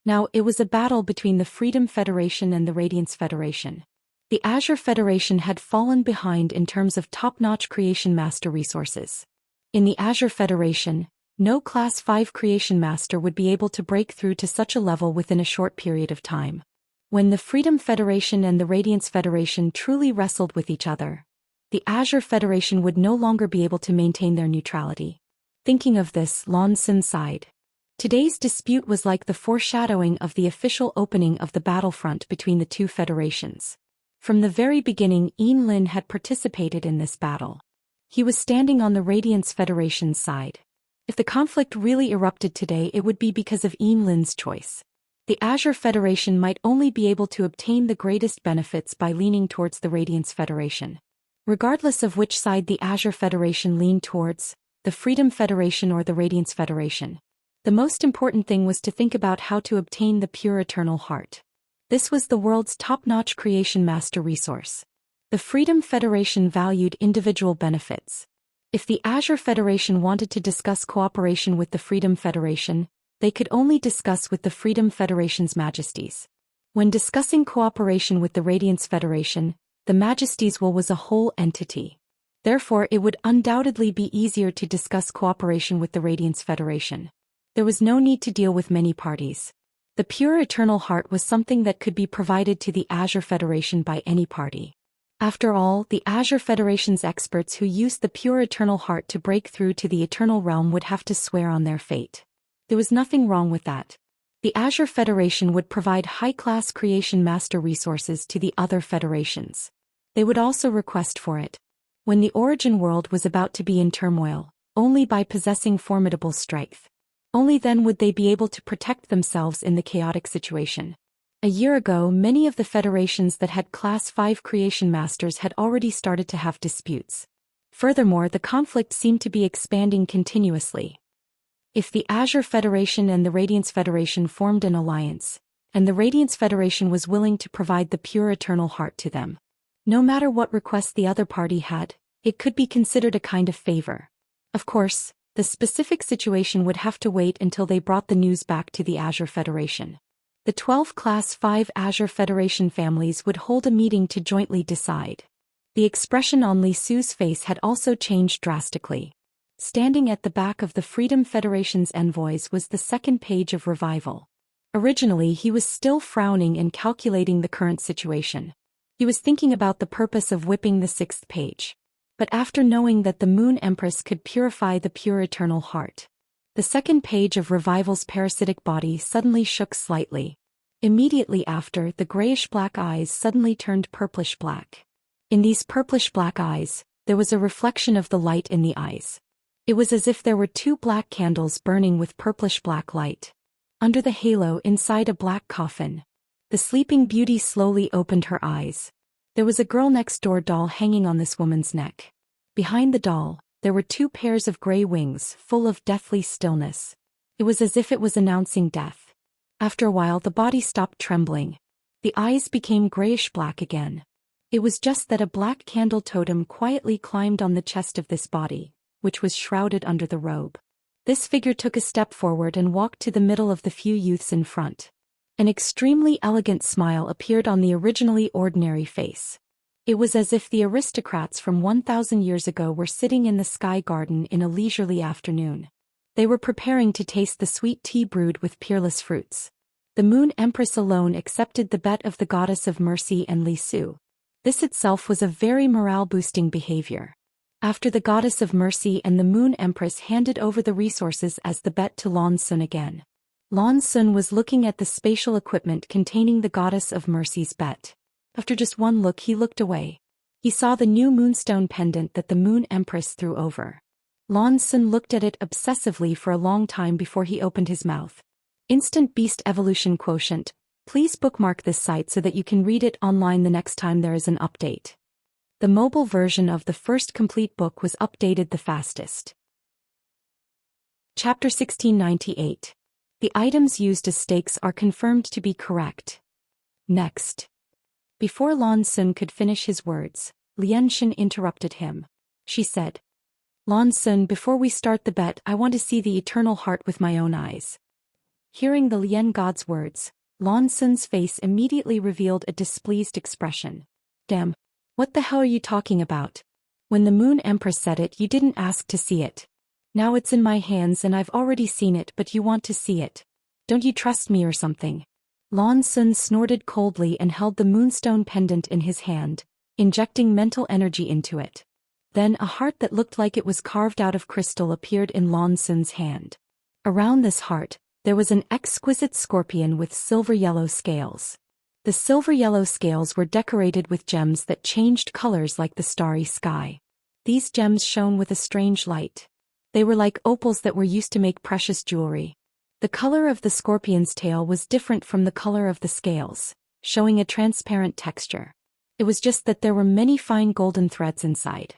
Now, it was a battle between the Freedom Federation and the Radiance Federation. The Azure Federation had fallen behind in terms of top-notch creation master resources. In the Azure Federation, no Class 5 creation master would be able to break through to such a level within a short period of time. When the Freedom Federation and the Radiance Federation truly wrestled with each other, the Azure Federation would no longer be able to maintain their neutrality. Thinking of this, Lon Sin sighed. Today's dispute was like the foreshadowing of the official opening of the battlefront between the two federations. From the very beginning, Yin Lin had participated in this battle. He was standing on the Radiance Federation's side. If the conflict really erupted today, it would be because of Yin Lin's choice. The Azure Federation might only be able to obtain the greatest benefits by leaning towards the Radiance Federation. Regardless of which side the Azure Federation leaned towards, the Freedom Federation or the Radiance Federation, the most important thing was to think about how to obtain the pure Eternal Heart. This was the world's top-notch creation master resource. The Freedom Federation valued individual benefits. If the Azure Federation wanted to discuss cooperation with the Freedom Federation, they could only discuss with the Freedom Federation's majesties. When discussing cooperation with the Radiance Federation, the majesty's will was a whole entity. Therefore, it would undoubtedly be easier to discuss cooperation with the Radiance Federation. There was no need to deal with many parties. The pure Eternal Heart was something that could be provided to the Azure Federation by any party. After all, the Azure Federation's experts who used the pure Eternal Heart to break through to the Eternal Realm would have to swear on their fate. There was nothing wrong with that. The Azure Federation would provide high-class creation master resources to the other federations. They would also request for it. When the origin world was about to be in turmoil, only by possessing formidable strength. Only then would they be able to protect themselves in the chaotic situation. A year ago, many of the federations that had Class 5 creation masters had already started to have disputes. Furthermore, the conflict seemed to be expanding continuously. If the Azure Federation and the Radiance Federation formed an alliance, and the Radiance Federation was willing to provide the pure eternal heart to them, no matter what request the other party had, it could be considered a kind of favor. Of course, the specific situation would have to wait until they brought the news back to the Azure Federation. The 12 Class 5 Azure Federation families would hold a meeting to jointly decide. The expression on Li Su's face had also changed drastically. Standing at the back of the Freedom Federation's envoys was the second page of Revival. Originally he was still frowning and calculating the current situation. He was thinking about the purpose of whipping the sixth page. But after knowing that the Moon Empress could purify the pure eternal heart, the second page of Revival's parasitic body suddenly shook slightly. Immediately after, the grayish-black eyes suddenly turned purplish-black. In these purplish-black eyes, there was a reflection of the light in the eyes. It was as if there were two black candles burning with purplish-black light. Under the halo inside a black coffin, the Sleeping Beauty slowly opened her eyes. There was a girl next door doll hanging on this woman's neck. Behind the doll, there were two pairs of gray wings full of deathly stillness. It was as if it was announcing death. After a while the body stopped trembling. The eyes became grayish-black again. It was just that a black candle totem quietly climbed on the chest of this body, which was shrouded under the robe. This figure took a step forward and walked to the middle of the few youths in front. An extremely elegant smile appeared on the originally ordinary face. It was as if the aristocrats from 1,000 years ago were sitting in the sky garden in a leisurely afternoon. They were preparing to taste the sweet tea brewed with peerless fruits. The Moon Empress alone accepted the bet of the Goddess of Mercy and Li Su. This itself was a very morale-boosting behavior. After the Goddess of Mercy and the Moon Empress handed over the resources as the bet to Lan Sun again. Lan Sun was looking at the spatial equipment containing the Goddess of Mercy's bet. After just one look he looked away. He saw the new moonstone pendant that the Moon Empress threw over. Lan Sun looked at it obsessively for a long time before he opened his mouth. Instant Beast Evolution Quotient. Please bookmark this site so that you can read it online the next time there is an update. The mobile version of the first complete book was updated the fastest. Chapter 1698. The items used as stakes are confirmed to be correct. Next. Before Lan Sun could finish his words, Lian Shen interrupted him. She said, Lan Sun, before we start the bet, I want to see the eternal heart with my own eyes. Hearing the Lian god's words, Lan Sun's face immediately revealed a displeased expression. Damn, what the hell are you talking about? When the Moon Empress said it, you didn't ask to see it. Now it's in my hands and I've already seen it, but you want to see it. Don't you trust me or something? Lan Sun snorted coldly and held the moonstone pendant in his hand, injecting mental energy into it. Then a heart that looked like it was carved out of crystal appeared in Lan Sun's hand. Around this heart, there was an exquisite scorpion with silver-yellow scales. The silver-yellow scales were decorated with gems that changed colors like the starry sky. These gems shone with a strange light. They were like opals that were used to make precious jewelry. The color of the scorpion's tail was different from the color of the scales, showing a transparent texture. It was just that there were many fine golden threads inside.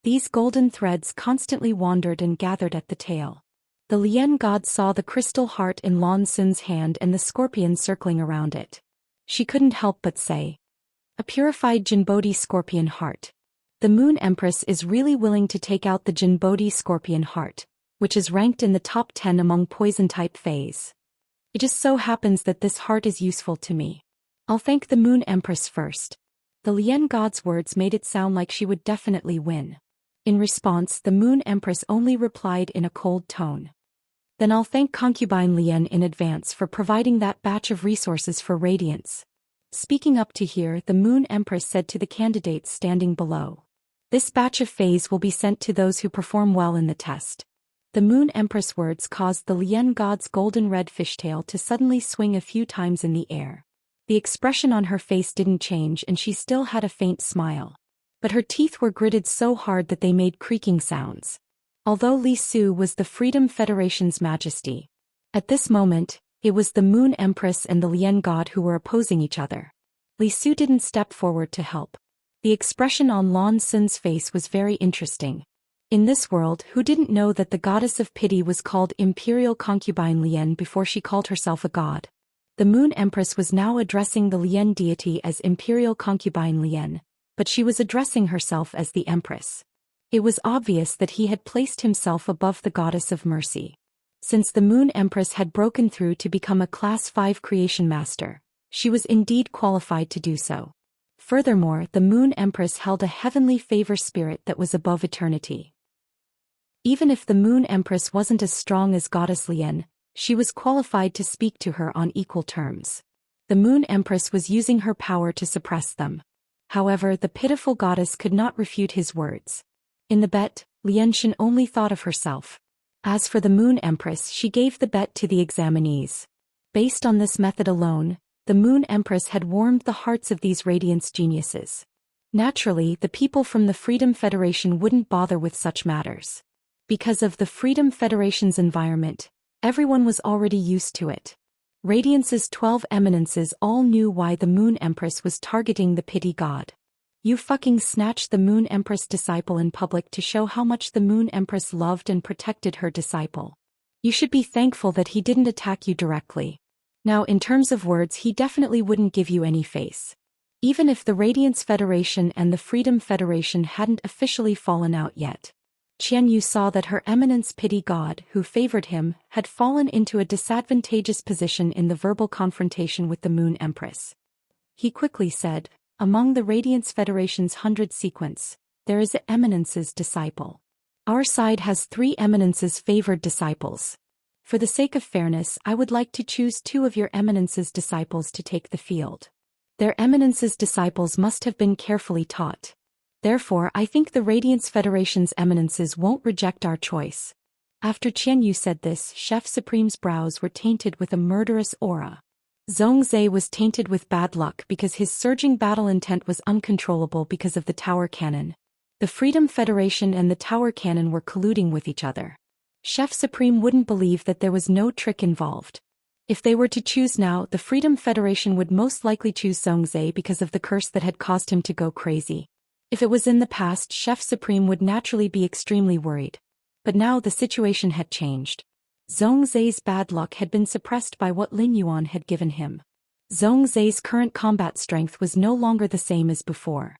These golden threads constantly wandered and gathered at the tail. The Lian god saw the crystal heart in Lan Sun's hand and the scorpion circling around it. She couldn't help but say, a purified Jinbodi scorpion heart. The Moon Empress is really willing to take out the Jinbodi scorpion heart, which is ranked in the top 10 among poison-type fays. It just so happens that this heart is useful to me. I'll thank the Moon Empress first. The Lian god's words made it sound like she would definitely win. In response, the Moon Empress only replied in a cold tone. Then I'll thank concubine Lian in advance for providing that batch of resources for Radiance. Speaking up to here, the Moon Empress said to the candidates standing below. This batch of fays will be sent to those who perform well in the test. The Moon Empress words caused the Lian god's golden red fishtail to suddenly swing a few times in the air. The expression on her face didn't change and she still had a faint smile. But her teeth were gritted so hard that they made creaking sounds. Although Li Su was the Freedom Federation's majesty, at this moment, it was the Moon Empress and the Lian god who were opposing each other. Li Su didn't step forward to help. The expression on Lan Sun's face was very interesting. In this world, who didn't know that the goddess of pity was called Imperial Concubine Lian before she called herself a god? The Moon Empress was now addressing the Lian deity as Imperial Concubine Lian, but she was addressing herself as the Empress. It was obvious that he had placed himself above the goddess of mercy. Since the Moon Empress had broken through to become a Class 5 creation master, she was indeed qualified to do so. Furthermore, the Moon Empress held a heavenly favor spirit that was above eternity. Even if the Moon Empress wasn't as strong as Goddess Lian, she was qualified to speak to her on equal terms. The Moon Empress was using her power to suppress them. However, the pitiful goddess could not refute his words. In the bet, Xianxia only thought of herself. As for the Moon Empress, she gave the bet to the examinees. Based on this method alone, the Moon Empress had warmed the hearts of these Radiance geniuses. Naturally, the people from the Freedom Federation wouldn't bother with such matters. Because of the Freedom Federation's environment, everyone was already used to it. Radiance's 12 eminences all knew why the Moon Empress was targeting the pity god. You fucking snatched the Moon Empress disciple in public to show how much the Moon Empress loved and protected her disciple. You should be thankful that he didn't attack you directly. Now, in terms of words, he definitely wouldn't give you any face. Even if the Radiance Federation and the Freedom Federation hadn't officially fallen out yet. Qianyu saw that her eminence pity god, who favored him, had fallen into a disadvantageous position in the verbal confrontation with the Moon Empress. He quickly said, "Among the Radiance Federation's 100 sequence, there is an eminence's disciple. Our side has 3 eminences favored disciples. For the sake of fairness, I would like to choose 2 of your eminence's disciples to take the field. Their eminence's disciples must have been carefully taught. Therefore, I think the Radiance Federation's eminences won't reject our choice." After Qianyu said this, Chef Supreme's brows were tainted with a murderous aura. Zhongzhe was tainted with bad luck because his surging battle intent was uncontrollable because of the Tower Cannon. The Freedom Federation and the Tower Cannon were colluding with each other. Chef Supreme wouldn't believe that there was no trick involved. If they were to choose now, the Freedom Federation would most likely choose Zhongzhe because of the curse that had caused him to go crazy. If it was in the past, Chef Supreme would naturally be extremely worried. But now the situation had changed. Zhongzhe's bad luck had been suppressed by what Lin Yuan had given him. Zhongzhe's current combat strength was no longer the same as before.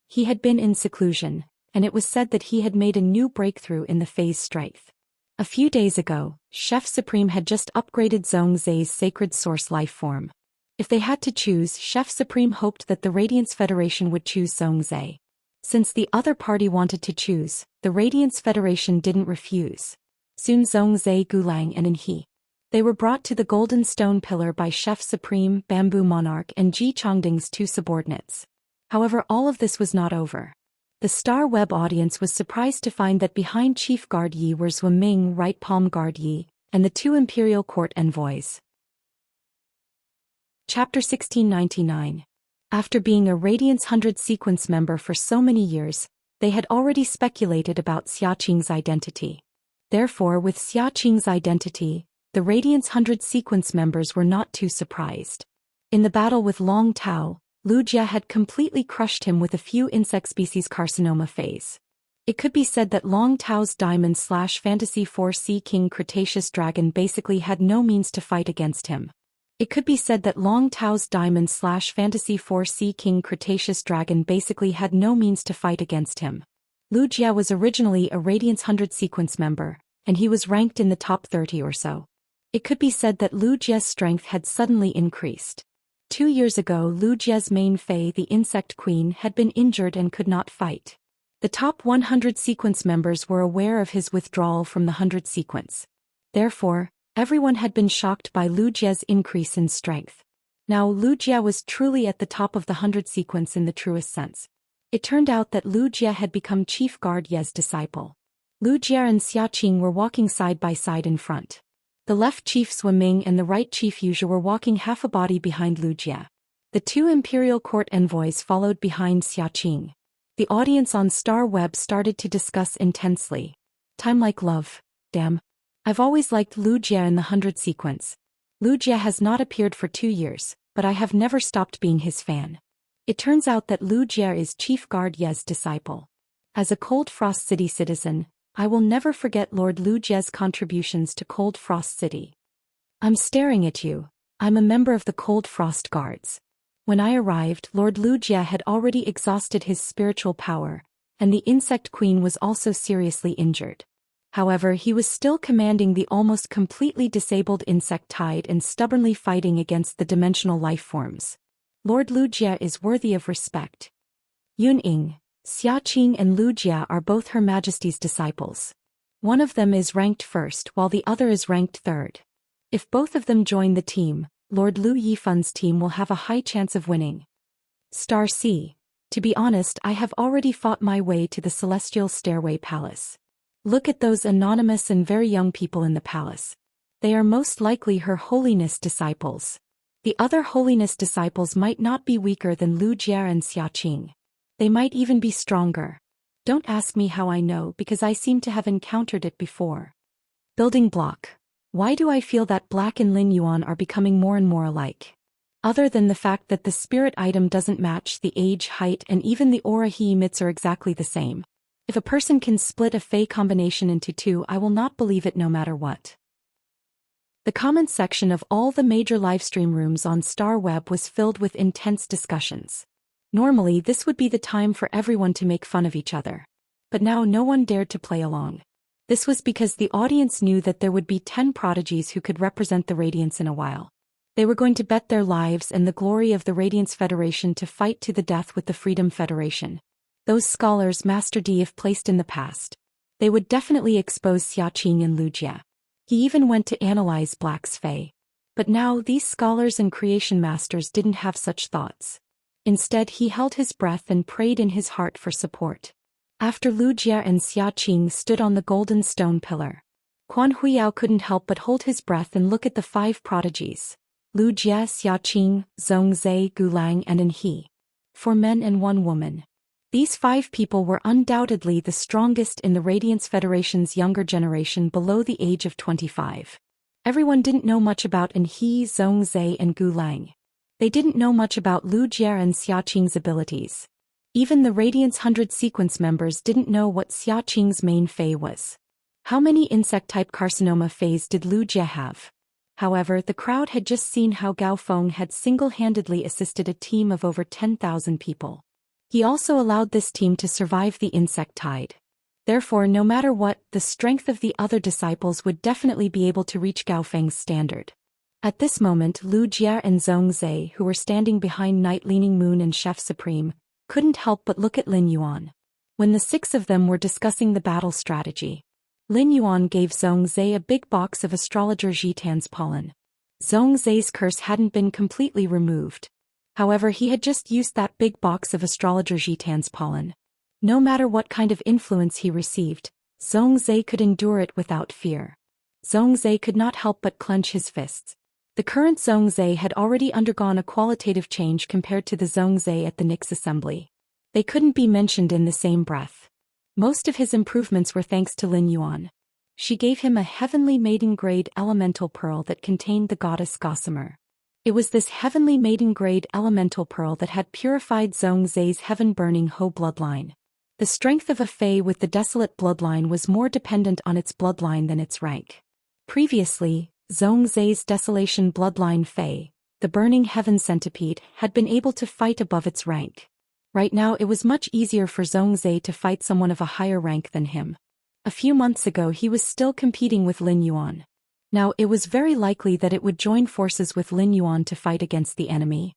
He had been in seclusion, and it was said that he had made a new breakthrough in the phase strength. A few days ago, Chef Supreme had just upgraded Zhongzhe's sacred source life form. If they had to choose, Chef Supreme hoped that the Radiance Federation would choose Zhongzhe. Since the other party wanted to choose, the Radiance Federation didn't refuse. Soon Zhongzhe, Gulang and Anhe. They were brought to the Golden Stone Pillar by Chef Supreme, Bamboo Monarch and Ji Chongding's 2 subordinates. However, all of this was not over. The Star Web audience was surprised to find that behind Chief Guard Yi were Zhuo Ming, Right Palm Guard Yi, and the 2 Imperial Court envoys. Chapter 1699. After being a Radiance 100 sequence member for so many years, they had already speculated about Xiaqing's identity. Therefore, with Xiaqing's identity, the Radiance 100 sequence members were not too surprised. In the battle with Long Tao, Wuxia had completely crushed him with a few insect species carcinoma phase. It could be said that Long Tao's Diamond/Fantasy 4 Sea King Cretaceous Dragon basically had no means to fight against him. It could be said that Long Tao's Diamond/Fantasy 4 Sea King Cretaceous Dragon basically had no means to fight against him. Wuxia was originally a Radiance 100 sequence member, and he was ranked in the top 30 or so. It could be said that Wuxia's strength had suddenly increased. 2 years ago, Wuxia's main Fei, the Insect Queen, had been injured and could not fight. The top 100 sequence members were aware of his withdrawal from the 100 sequence. Therefore, everyone had been shocked by Wuxia's increase in strength. Now Wuxia was truly at the top of the 100 sequence in the truest sense. It turned out that Wuxia had become Chief Guard Ye's disciple. Wuxia and Xiaqing were walking side by side in front. The left Chief Zhuo Ming and the right Chief Yuzhe were walking half a body behind Wuxia. The 2 Imperial Court envoys followed behind Xiaqing. The audience on Star Web started to discuss intensely. Time like love, damn. I've always liked Wuxia in the 100 sequence. Wuxia has not appeared for 2 years, but I have never stopped being his fan. It turns out that Wuxia is Chief Guard Ye's disciple. As a Cold Frost City citizen, I will never forget Lord Lu Jie's contributions to Cold Frost City. I'm staring at you. I'm a member of the Cold Frost Guards. When I arrived, Lord Lu Jie had already exhausted his spiritual power, and the Insect Queen was also seriously injured. However, he was still commanding the almost completely disabled insect tide and stubbornly fighting against the dimensional life forms. Lord Lu Jie is worthy of respect. Yunying, Xiaqing and Lu Jie are both Her Majesty's disciples. One of them is ranked first while the other is ranked third. If both of them join the team, Lord Lu Yifan's team will have a high chance of winning. Star C. To be honest, I have already fought my way to the Celestial Stairway Palace. Look at those anonymous and very young people in the palace. They are most likely Her Holiness disciples. The other Holiness disciples might not be weaker than Lu Jie and Xiaqing. They might even be stronger. Don't ask me how I know because I seem to have encountered it before. Building block. Why do I feel that Black and Lin Yuan are becoming more and more alike? Other than the fact that the spirit item doesn't match, the age, height, and even the aura he emits are exactly the same. If a person can split a Fey combination into two, I will not believe it no matter what. The comment section of all the major livestream rooms on Star Web was filled with intense discussions. Normally, this would be the time for everyone to make fun of each other. But now no one dared to play along. This was because the audience knew that there would be 10 prodigies who could represent the Radiance in a while. They were going to bet their lives and the glory of the Radiance Federation to fight to the death with the Freedom Federation. Those scholars Master D if placed in the past. They would definitely expose Xiaqing and Lu Jie. He even went to analyze Black's Fey. But now these scholars and creation masters didn't have such thoughts. Instead, he held his breath and prayed in his heart for support. After Lu Jie and Xiaqing stood on the golden stone pillar, Quan Huiyao couldn't help but hold his breath and look at the 5 prodigies. Lu Jie, Xiaqing, Zhongzhe, Gulang and Anhe. 4 men and 1 woman. These 5 people were undoubtedly the strongest in the Radiance Federation's younger generation below the age of 25. Everyone didn't know much about Anhe, Zhongzhe and Gulang. They didn't know much about Lu Jie and Xiaqing's abilities. Even the Radiance 100 sequence members didn't know what Xiaqing's main Fey was. How many insect-type carcinoma Feys did Lu Jie have? However, the crowd had just seen how Gao Feng had single-handedly assisted a team of over 10,000 people. He also allowed this team to survive the insect tide. Therefore, no matter what, the strength of the other disciples would definitely be able to reach Gao Feng's standard. At this moment, Lu Jie and Zhongzhe, who were standing behind Night Leaning Moon and Chef Supreme, couldn't help but look at Lin Yuan. When the 6 of them were discussing the battle strategy, Lin Yuan gave Zhongzhe a big box of astrologer Jitan's pollen. Zhongzhe's curse hadn't been completely removed. However, he had just used that big box of astrologer Jitan's pollen. No matter what kind of influence he received, Zhongzhe could endure it without fear. Zhongzhe could not help but clench his fists. The current Zhongzhe had already undergone a qualitative change compared to the Zhongzhe at the Nyx assembly. They couldn't be mentioned in the same breath. Most of his improvements were thanks to Lin Yuan. She gave him a heavenly maiden-grade elemental pearl that contained the goddess Gossamer. It was this heavenly maiden-grade elemental pearl that had purified Zhongzhe's heaven-burning Ho bloodline. The strength of a Fey with the desolate bloodline was more dependent on its bloodline than its rank. Previously, Zhongzhe's Desolation bloodline Fey, the Burning Heaven Centipede, had been able to fight above its rank. Right now it was much easier for Zhongzhe to fight someone of a higher rank than him. A few months ago he was still competing with Lin Yuan. Now it was very likely that it would join forces with Lin Yuan to fight against the enemy.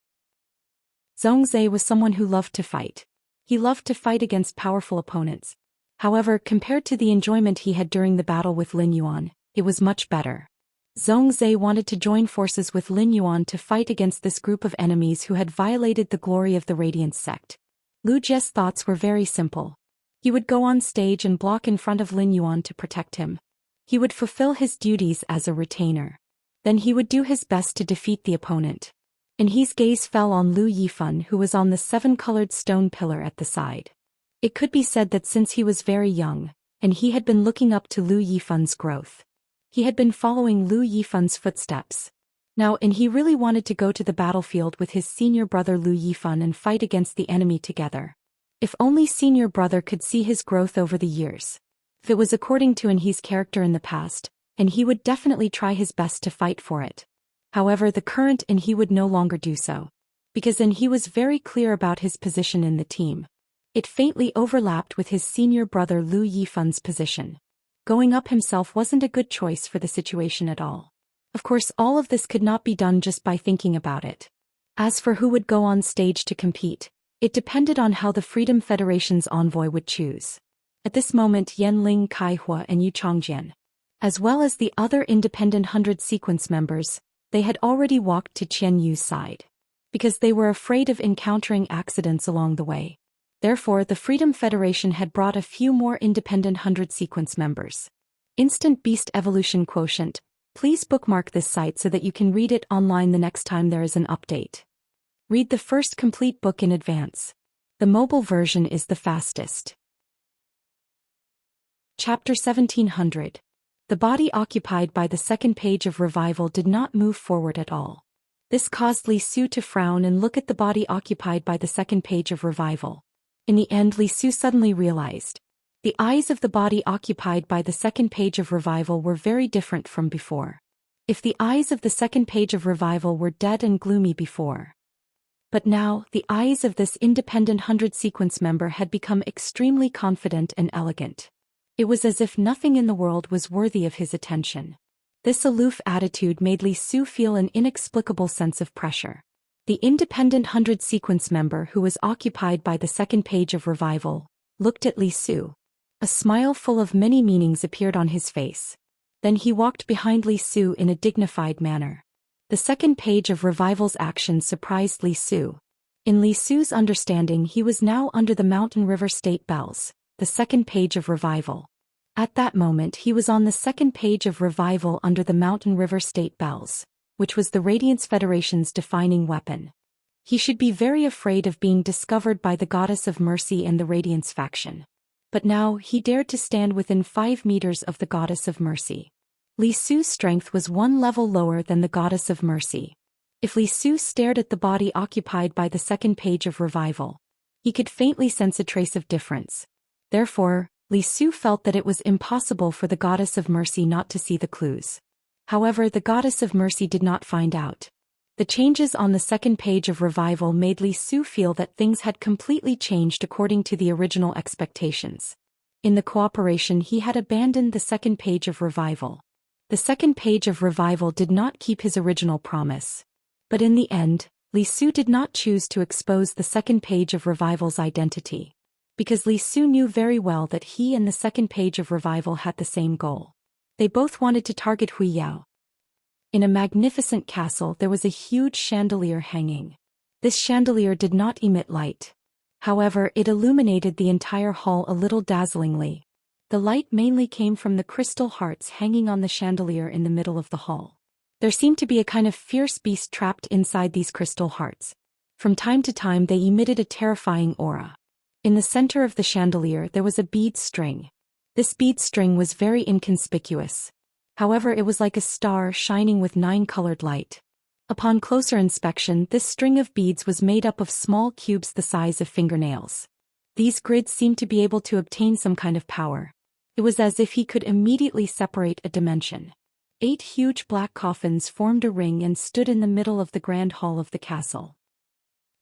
Zhongzhe was someone who loved to fight. He loved to fight against powerful opponents. However, compared to the enjoyment he had during the battle with Lin Yuan, it was much better. Zhongzhe wanted to join forces with Lin Yuan to fight against this group of enemies who had violated the glory of the Radiance sect. Lu Jie's thoughts were very simple. He would go on stage and block in front of Lin Yuan to protect him. He would fulfill his duties as a retainer. Then he would do his best to defeat the opponent. Anhe's gaze fell on Lu Yifan, who was on the 7-colored stone pillar at the side. It could be said that since he was very young, Anhe had been looking up to Lu Yifan's growth. He had been following Lu Yifan's footsteps. Now Anhe really wanted to go to the battlefield with his senior brother Lu Yifan and fight against the enemy together. If only senior brother could see his growth over the years. If it was according to Enhe's character in the past, and he would definitely try his best to fight for it. However, the current Enhe would no longer do so. Because Enhe was very clear about his position in the team. It faintly overlapped with his senior brother Lu Yifan's position. Going up himself wasn't a good choice for the situation at all. Of course, all of this could not be done just by thinking about it. As for who would go on stage to compete, it depended on how the Freedom Federation's envoy would choose. At this moment, Yanling Kaihua and Yu Chongjian, as well as the other independent 100 sequence members, they had already walked to Qian Yu's side. Because they were afraid of encountering accidents along the way. Therefore, the Freedom Federation had brought a few more independent 100 sequence members. Instant Beast Evolution Quotient. Please bookmark this site so that you can read it online the next time there is an update. Read the first complete book in advance. The mobile version is the fastest. Chapter 1700. The body occupied by the second page of Revival did not move forward at all. This caused Li Su to frown and look at the body occupied by the second page of Revival. In the end, Li Su suddenly realized. The eyes of the body occupied by the second page of Revival were very different from before. If the eyes of the second page of Revival were dead and gloomy before. But now, the eyes of this independent 100 sequence member had become extremely confident and elegant. It was as if nothing in the world was worthy of his attention. This aloof attitude made Li Su feel an inexplicable sense of pressure. The independent 100 sequence member who was occupied by the second page of Revival looked at Li Su. A smile full of many meanings appeared on his face. Then he walked behind Li Su in a dignified manner. The second page of Revival's actions surprised Li Su. In Li Su's understanding, he was now under the Mountain River State Bells, the second page of Revival. At that moment he was on the second page of Revival under the Mountain River State Bells, which was the Radiance Federation's defining weapon. He should be very afraid of being discovered by the Goddess of Mercy and the Radiance faction. But now he dared to stand within 5 meters of the Goddess of Mercy. Li Su's strength was 1 level lower than the Goddess of Mercy. If Li Su stared at the body occupied by the second page of Revival, he could faintly sense a trace of difference. Therefore, Li Su felt that it was impossible for the Goddess of Mercy not to see the clues. However, the Goddess of Mercy did not find out. The changes on the second page of Revival made Li Su feel that things had completely changed according to the original expectations. In the cooperation, he had abandoned the second page of Revival. The second page of Revival did not keep his original promise. But in the end, Li Su did not choose to expose the second page of Revival's identity. Because Li Su knew very well that he and the second page of Revival had the same goal. They both wanted to target Hui Yao. In a magnificent castle there was a huge chandelier hanging. This chandelier did not emit light. However, it illuminated the entire hall a little dazzlingly. The light mainly came from the crystal hearts hanging on the chandelier in the middle of the hall. There seemed to be a kind of fierce beast trapped inside these crystal hearts. From time to time they emitted a terrifying aura. In the center of the chandelier there was a bead string. This bead string was very inconspicuous. However, it was like a star shining with 9-colored light. Upon closer inspection, this string of beads was made up of small cubes the size of fingernails. These grids seemed to be able to obtain some kind of power. It was as if he could immediately separate a dimension. 8 huge black coffins formed a ring and stood in the middle of the grand hall of the castle.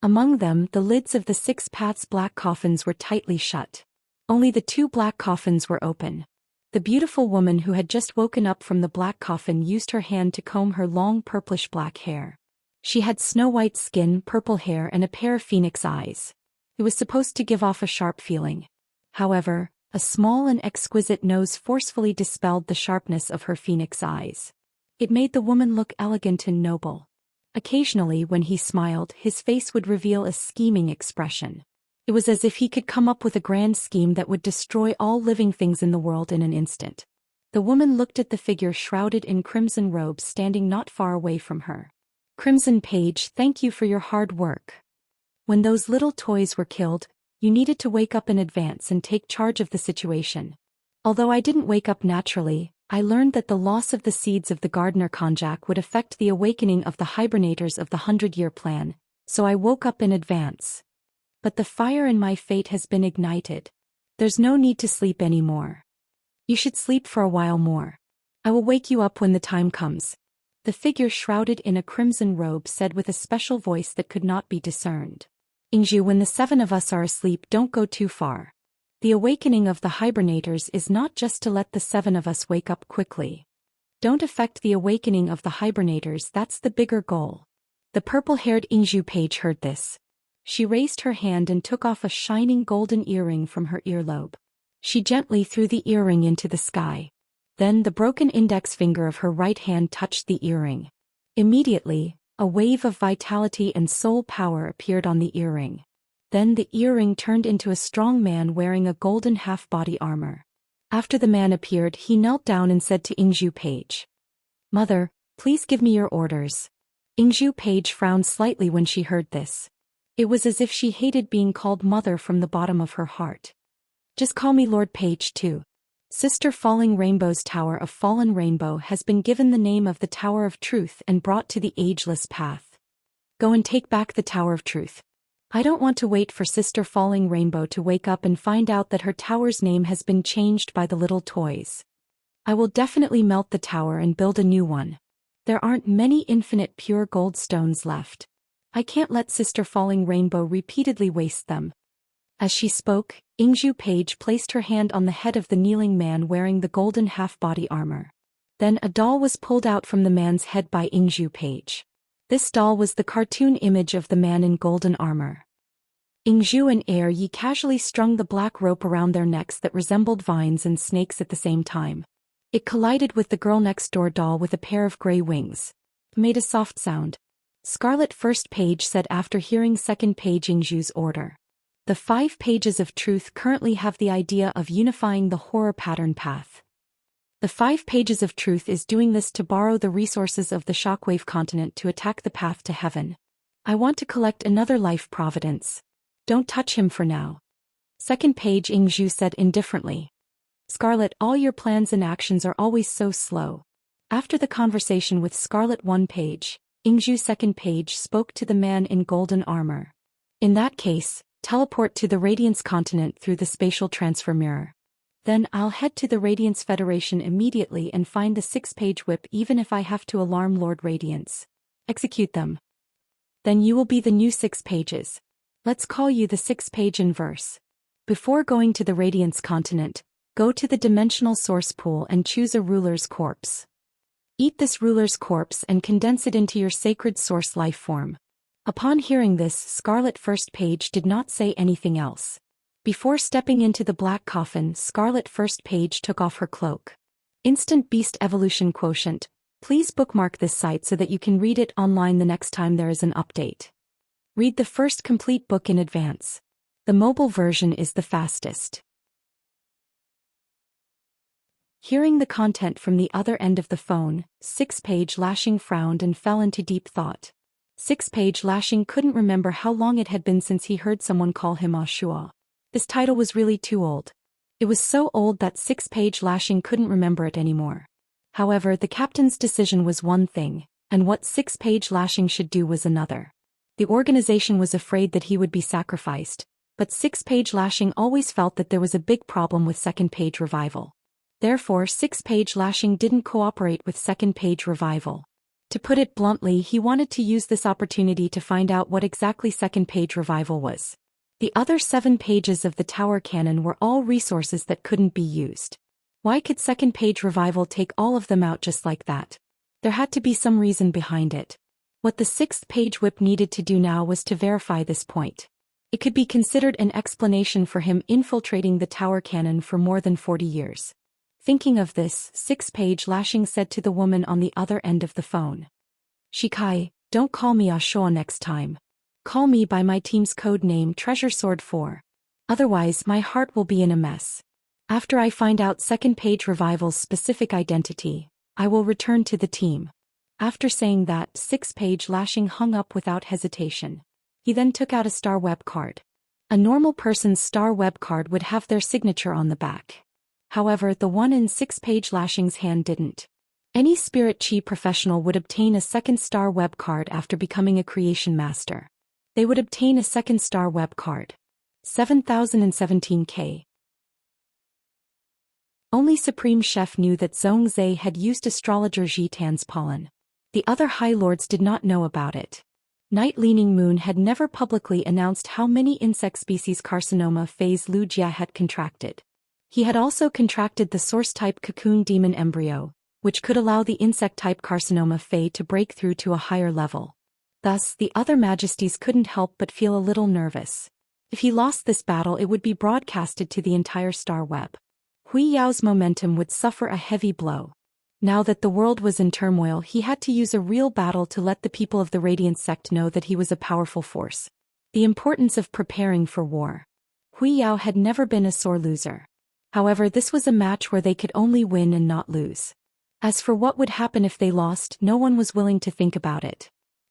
Among them, the lids of the 6 paths black coffins were tightly shut. Only the 2 black coffins were open. The beautiful woman who had just woken up from the black coffin used her hand to comb her long purplish black hair. She had snow-white skin, purple hair and a pair of phoenix eyes. It was supposed to give off a sharp feeling. However, a small and exquisite nose forcefully dispelled the sharpness of her phoenix eyes. It made the woman look elegant and noble. Occasionally, when he smiled, his face would reveal a scheming expression. It was as if he could come up with a grand scheme that would destroy all living things in the world in an instant. The woman looked at the figure shrouded in crimson robes standing not far away from her. Crimson Page, thank you for your hard work. When those little toys were killed, you needed to wake up in advance and take charge of the situation. Although I didn't wake up naturally, I learned that the loss of the seeds of the gardener konjac would affect the awakening of the hibernators of the 100-year plan, so I woke up in advance. But the fire in my fate has been ignited. There's no need to sleep anymore. You should sleep for a while more. I will wake you up when the time comes. The figure shrouded in a crimson robe said with a special voice that could not be discerned. Ingzhu, when the 7 of us are asleep, don't go too far. The awakening of the hibernators is not just to let the 7 of us wake up quickly. Don't affect the awakening of the hibernators, that's the bigger goal. The purple-haired Ingzhu page heard this. She raised her hand and took off a shining golden earring from her earlobe. She gently threw the earring into the sky. Then the broken index finger of her right hand touched the earring. Immediately, a wave of vitality and soul power appeared on the earring. Then the earring turned into a strong man wearing a golden half-body armor. After the man appeared, he knelt down and said to Ingzhu page, "Mother, please give me your orders." Ingzhu page frowned slightly when she heard this. It was as if she hated being called mother from the bottom of her heart. "Just call me Lord Page too. Sister Falling Rainbow's Tower of Fallen Rainbow has been given the name of the Tower of Truth and brought to the ageless path. Go and take back the Tower of Truth. I don't want to wait for Sister Falling Rainbow to wake up and find out that her tower's name has been changed by the little toys. I will definitely melt the tower and build a new one. There aren't many infinite pure gold stones left. I can't let Sister Falling Rainbow repeatedly waste them." As she spoke, Ingzhu page placed her hand on the head of the kneeling man wearing the golden half-body armor. Then a doll was pulled out from the man's head by Ingzhu page. This doll was the cartoon image of the man in golden armor. Ingzhu and Yi casually strung the black rope around their necks that resembled vines and snakes at the same time. It collided with the girl next door doll with a pair of gray wings. Made a soft sound. Scarlet First Page said after hearing Second Page Ingzhu's order. The 5 pages of truth currently have the idea of unifying the horror pattern path. The 5 pages of truth is doing this to borrow the resources of the shockwave continent to attack the path to heaven. I want to collect another life providence. Don't touch him for now. Second Page Ingzhu said indifferently. Scarlet, all your plans and actions are always so slow. After the conversation with Scarlet 1 Page, Ingzhu Second Page spoke to the man in golden armor. In that case, teleport to the Radiance continent through the spatial transfer mirror. Then I'll head to the Radiance Federation immediately and find the 6-page whip even if I have to alarm Lord Radiance. Execute them. Then you will be the new 6 pages. Let's call you the 6-page Inverse. Before going to the Radiance continent, go to the dimensional source pool and choose a ruler's corpse. Eat this ruler's corpse and condense it into your sacred source life form. Upon hearing this, Scarlet First Page did not say anything else. Before stepping into the black coffin, Scarlet First Page took off her cloak. Instant Beast Evolution Quotient. Please bookmark this site so that you can read it online the next time there is an update. Read the first complete book in advance. The mobile version is the fastest. Hearing the content from the other end of the phone, 6-page Lashing frowned and fell into deep thought. 6-page Lashing couldn't remember how long it had been since he heard someone call him Ashua. This title was really too old. It was so old that 6-page Lashing couldn't remember it anymore. However, the captain's decision was one thing, and what 6-page Lashing should do was another. The organization was afraid that he would be sacrificed, but 6-page Lashing always felt that there was a big problem with 2nd-page revival. Therefore, 6-page Lashing didn't cooperate with 2nd-page revival. To put it bluntly, he wanted to use this opportunity to find out what exactly 2nd-page revival was. The other 7 pages of the Tower Canon were all resources that couldn't be used. Why could 2nd-page revival take all of them out just like that? There had to be some reason behind it. What the 6th-page whip needed to do now was to verify this point. It could be considered an explanation for him infiltrating the Tower Canon for more than 40 years. Thinking of this, 6-page Lashing said to the woman on the other end of the phone. Shikai, don't call me Ashua next time. Call me by my team's code name Treasure Sword 4. Otherwise my heart will be in a mess. After I find out 2nd-page revival's specific identity, I will return to the team. After saying that, 6-page Lashing hung up without hesitation. He then took out a star web card. A normal person's star web card would have their signature on the back. However, the one in 6-page Lashing's hand didn't. Any Spirit Chi professional would obtain a 2nd star web card after becoming a creation master. They would obtain a 2nd star web card. 7017K. Only Supreme Chef knew that Zhongzhe had used astrologer Zhitan's pollen. The other High Lords did not know about it. Night Leaning Moon had never publicly announced how many insect species carcinoma phase Lu Jia had contracted. He had also contracted the source-type cocoon demon embryo, which could allow the insect-type carcinoma Fae to break through to a higher level. Thus, the other majesties couldn't help but feel a little nervous. If he lost this battle, it would be broadcasted to the entire star web. Hui Yao's momentum would suffer a heavy blow. Now that the world was in turmoil, he had to use a real battle to let the people of the Radiant sect know that he was a powerful force. The importance of preparing for war. Hui Yao had never been a sore loser. However, this was a match where they could only win and not lose. As for what would happen if they lost, no one was willing to think about it.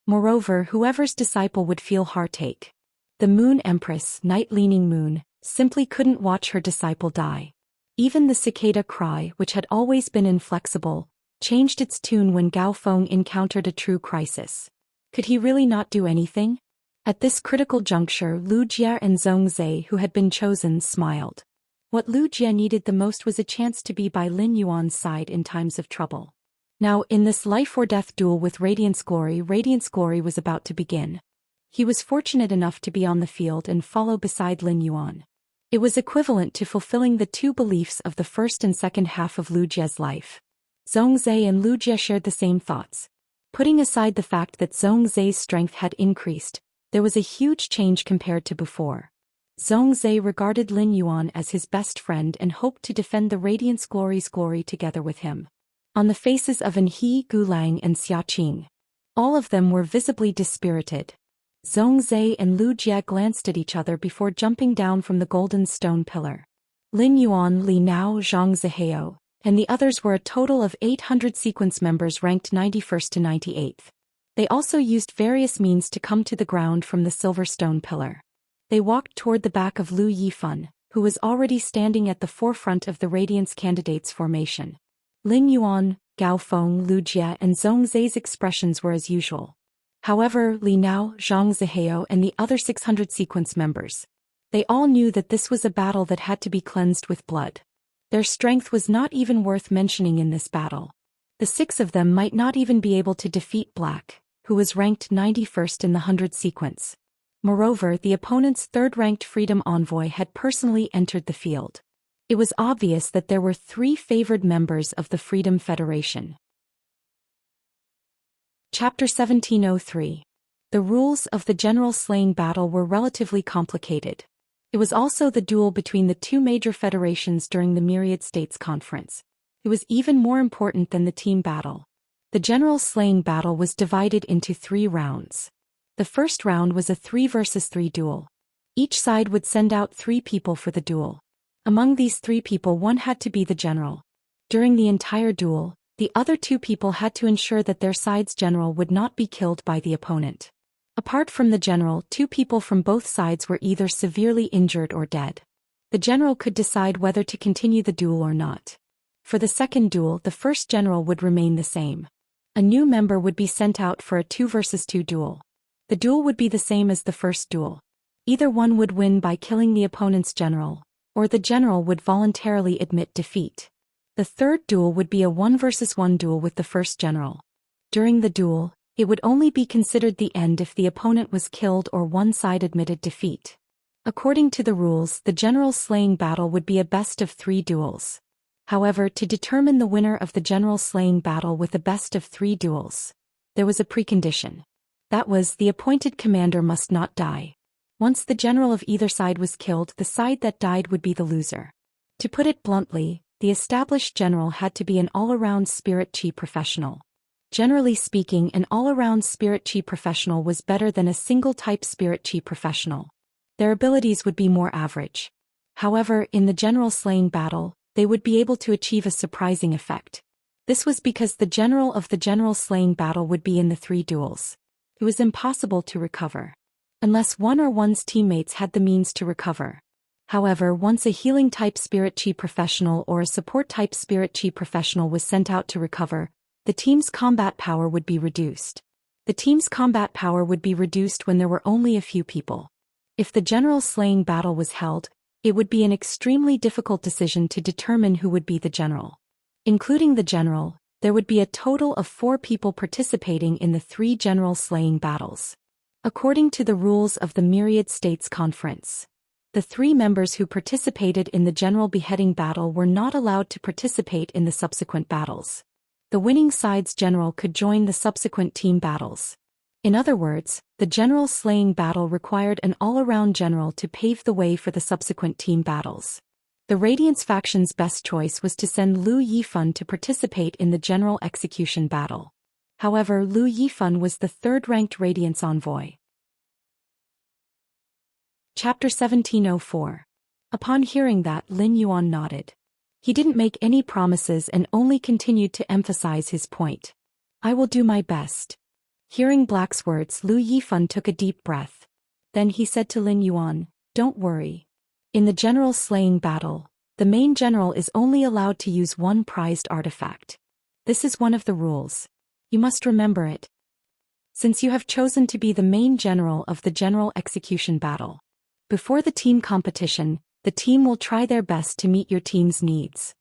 Moreover, whoever's disciple would feel heartache. The Moon Empress, Night Leaning Moon, simply couldn't watch her disciple die. Even the cicada cry, which had always been inflexible, changed its tune when Gao Feng encountered a true crisis. Could he really not do anything? At this critical juncture, Lu Jia and Zhongzhe, who had been chosen, smiled. What Lu Jia needed the most was a chance to be by Lin Yuan's side in times of trouble. Now, in this life-or-death duel with Radiance Glory was about to begin. He was fortunate enough to be on the field and follow beside Lin Yuan. It was equivalent to fulfilling the two beliefs of the first and second half of Lu Jia's life. Zhongzhe and Lu Jia shared the same thoughts. Putting aside the fact that Zhongzhe's strength had increased, there was a huge change compared to before. Zhongzhe regarded Lin Yuan as his best friend and hoped to defend the Radiance Glory's glory together with him. On the faces of An He, Gulang and Xiaqing, all of them were visibly dispirited. Zhongzhe and Lu Jia glanced at each other before jumping down from the golden stone pillar. Lin Yuan, Li Nao, Zhang Zihao, and the others were a total of 800 sequence members ranked 91st to 98th. They also used various means to come to the ground from the silver stone pillar. They walked toward the back of Lu Yifan, who was already standing at the forefront of the Radiance candidates formation. Lin Yuan, Gao Feng, Lu Jia and Zhongzhe's expressions were as usual. However, Li Nao, Zhang Zihao and the other 600 sequence members, they all knew that this was a battle that had to be cleansed with blood. Their strength was not even worth mentioning in this battle. The 6 of them might not even be able to defeat Black, who was ranked 91st in the 100 sequence. Moreover, the opponent's third-ranked Freedom Envoy had personally entered the field. It was obvious that there were 3 favored members of the Freedom Federation. Chapter 1703. The rules of the general slaying battle were relatively complicated. It was also the duel between the 2 major federations during the Myriad States Conference. It was even more important than the team battle. The general slaying battle was divided into 3 rounds. The first round was a 3 versus 3 duel. Each side would send out 3 people for the duel. Among these 3 people, one had to be the general. During the entire duel, the other 2 people had to ensure that their side's general would not be killed by the opponent. Apart from the general, 2 people from both sides were either severely injured or dead. The general could decide whether to continue the duel or not. For the second duel, the first general would remain the same. A new member would be sent out for a 2 versus 2 duel. The duel would be the same as the first duel. Either one would win by killing the opponent's general, or the general would voluntarily admit defeat. The third duel would be a 1 versus 1 duel with the first general. During the duel, it would only be considered the end if the opponent was killed or one side admitted defeat. According to the rules, the general slaying battle would be a best of 3 duels. However, to determine the winner of the general slaying battle with a best of 3 duels, there was a precondition. That was, the appointed commander must not die. Once the general of either side was killed, the side that died would be the loser. To put it bluntly, the established general had to be an all-around spirit chi professional. Generally speaking, an all-around spirit chi professional was better than a single-type spirit chi professional. Their abilities would be more average. However, in the general slaying battle, they would be able to achieve a surprising effect. This was because the general of the general slaying battle would be in the 3 duels. It was impossible to recover. Unless one or one's teammates had the means to recover. However, once a healing-type spirit chi professional or a support-type spirit chi professional was sent out to recover, the team's combat power would be reduced. The team's combat power would be reduced when there were only a few people. If the general slaying battle was held, It would be an extremely difficult decision to determine who would be the general. Including the general, there would be a total of 4 people participating in the 3 general slaying battles. According to the rules of the Myriad States Conference, the 3 members who participated in the general beheading battle were not allowed to participate in the subsequent battles. The winning side's general could join the subsequent team battles. In other words, the general slaying battle required an all-around general to pave the way for the subsequent team battles. The Radiance faction's best choice was to send Lu Yifan to participate in the general execution battle. However, Lu Yifan was the 3rd-ranked Radiance envoy. Chapter 1704. Upon hearing that, Lin Yuan nodded. He didn't make any promises and only continued to emphasize his point. I will do my best. Hearing Black's words, Lu Yifan took a deep breath. Then he said to Lin Yuan, "Don't worry. In the general slaying battle, the main general is only allowed to use one prized artifact. This is one of the rules. You must remember it. Since you have chosen to be the main general of the general execution battle. Before the team competition, the team will try their best to meet your team's needs.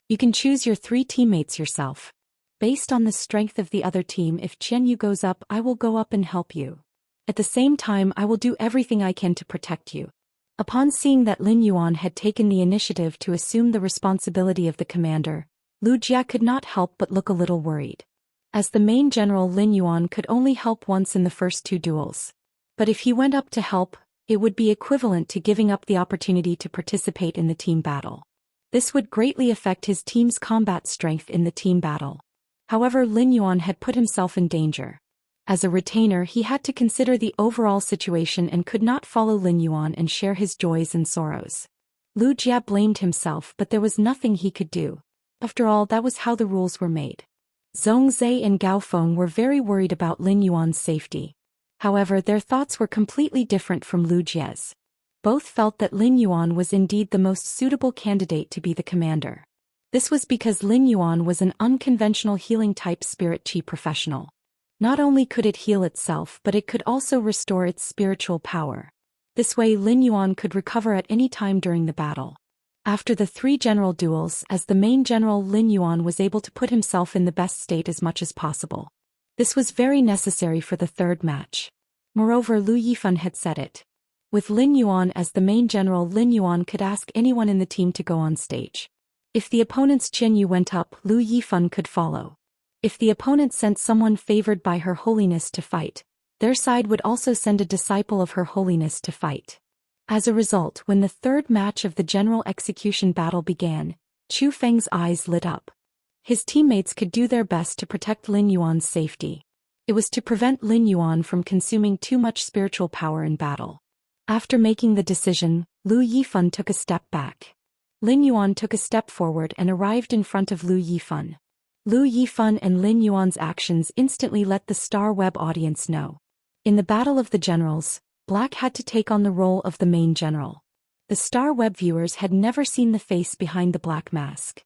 You can choose your 3 teammates yourself. Based on the strength of the other team, if Qianyu goes up, I will go up and help you. At the same time, I will do everything I can to protect you." Upon seeing that Lin Yuan had taken the initiative to assume the responsibility of the commander, Lu Jia could not help but look a little worried. As the main general, Lin Yuan could only help once in the first 2 duels. But if he went up to help, it would be equivalent to giving up the opportunity to participate in the team battle. This would greatly affect his team's combat strength in the team battle. However, Lin Yuan had put himself in danger. As a retainer, he had to consider the overall situation and could not follow Lin Yuan and share his joys and sorrows. Lu Jia blamed himself, but there was nothing he could do. After all, that was how the rules were made. Zhongzhe and Gao Feng were very worried about Lin Yuan's safety. However, their thoughts were completely different from Lu Jia's. Both felt that Lin Yuan was indeed the most suitable candidate to be the commander. This was because Lin Yuan was an unconventional healing-type spirit chi professional. Not only could it heal itself, but it could also restore its spiritual power. This way, Lin Yuan could recover at any time during the battle. After the 3 general duels, as the main general, Lin Yuan was able to put himself in the best state as much as possible. This was very necessary for the 3rd match. Moreover, Lu Yifan had said it. With Lin Yuan as the main general, Lin Yuan could ask anyone in the team to go on stage. If the opponent's Qianyu went up, Lu Yifan could follow. If the opponent sent someone favored by Her Holiness to fight, their side would also send a disciple of Her Holiness to fight. As a result, when the 3rd match of the general execution battle began, Chu Feng's eyes lit up. His teammates could do their best to protect Lin Yuan's safety. It was to prevent Lin Yuan from consuming too much spiritual power in battle. After making the decision, Lu Yifan took a step back. Lin Yuan took a step forward and arrived in front of Lu Yifan. Lu Yifan and Lin Yuan's actions instantly let the Star Web audience know. In the Battle of the Generals, Black had to take on the role of the main general. The Star Web viewers had never seen the face behind the black mask.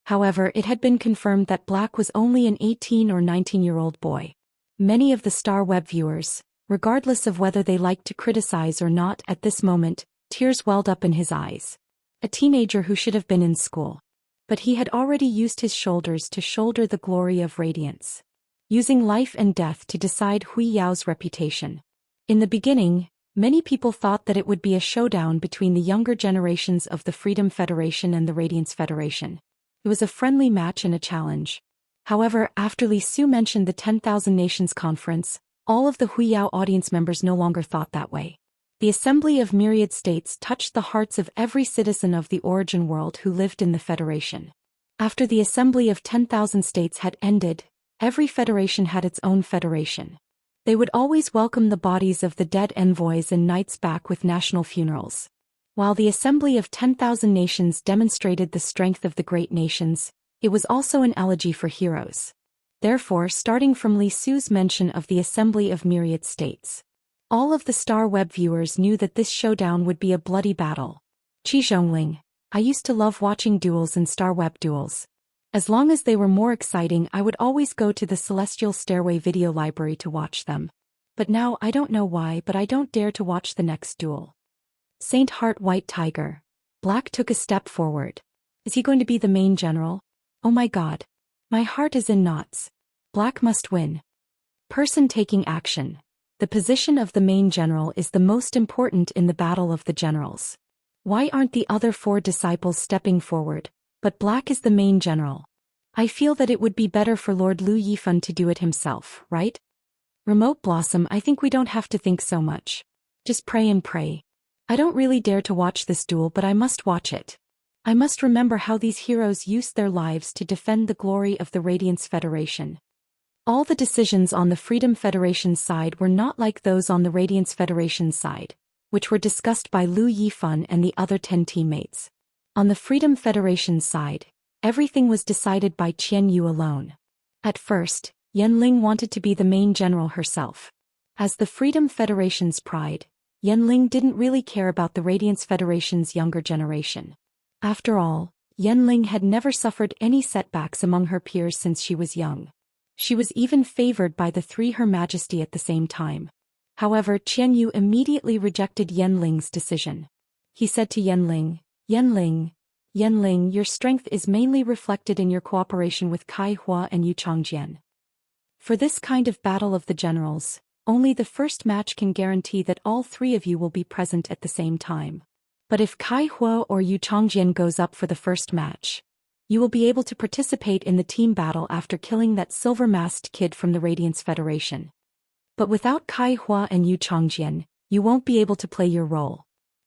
However, it had been confirmed that Black was only an 18 or 19-year-old boy. Many of the Star Web viewers, regardless of whether they liked to criticize or not at this moment, tears welled up in his eyes. A teenager who should have been in school. But he had already used his shoulders to shoulder the glory of radiance. Using life and death to decide Hui Yao's reputation. In the beginning, many people thought that it would be a showdown between the younger generations of the Freedom Federation and the Radiance Federation. It was a friendly match and a challenge. However, after Li Su mentioned the 10,000 Nations Conference, all of the Hui Yao audience members no longer thought that way. The Assembly of Myriad States touched the hearts of every citizen of the origin world who lived in the Federation. After the Assembly of 10,000 States had ended, every federation had its own federation. They would always welcome the bodies of the dead envoys and knights back with national funerals. While the Assembly of 10,000 Nations demonstrated the strength of the great nations, it was also an elegy for heroes. Therefore, starting from Li Su's mention of the Assembly of Myriad States, all of the Star Web viewers knew that this showdown would be a bloody battle. Qi Zhongling, I used to love watching duels and Star Web duels. As long as they were more exciting, I would always go to the Celestial Stairway video library to watch them. But now I don't know why, but I don't dare to watch the next duel. Saint Heart White Tiger. Black took a step forward. Is he going to be the main general? Oh my god. My heart is in knots. Black must win. Person taking action. The position of the main general is the most important in the battle of the generals. Why aren't the other 4 disciples stepping forward, but Black is the main general? I feel that it would be better for Lord Lu Yifan to do it himself, right? Remote Blossom, I think we don't have to think so much. Just pray and pray. I don't really dare to watch this duel, but I must watch it. I must remember how these heroes used their lives to defend the glory of the Radiance Federation. All the decisions on the Freedom Federation's side were not like those on the Radiance Federation's side, which were discussed by Lu Yifan and the other 10 teammates. On the Freedom Federation's side, everything was decided by Qian Yu alone. At first, Yanling wanted to be the main general herself. As the Freedom Federation's pride, Yanling didn't really care about the Radiance Federation's younger generation. After all, Yanling had never suffered any setbacks among her peers since she was young. She was even favored by the 3 Her Majesty at the same time. However, Qian Yu immediately rejected Yanling's decision. He said to Yanling, Yanling, your strength is mainly reflected in your cooperation with Kai Hua and Yu Changjian. For this kind of battle of the generals, only the first match can guarantee that all 3 of you will be present at the same time. But if Kai Hua or Yu Changjian goes up for the first match, you will be able to participate in the team battle after killing that silver-masked kid from the Radiance Federation. But without Kai Hua and Yu Changjian, you won't be able to play your role.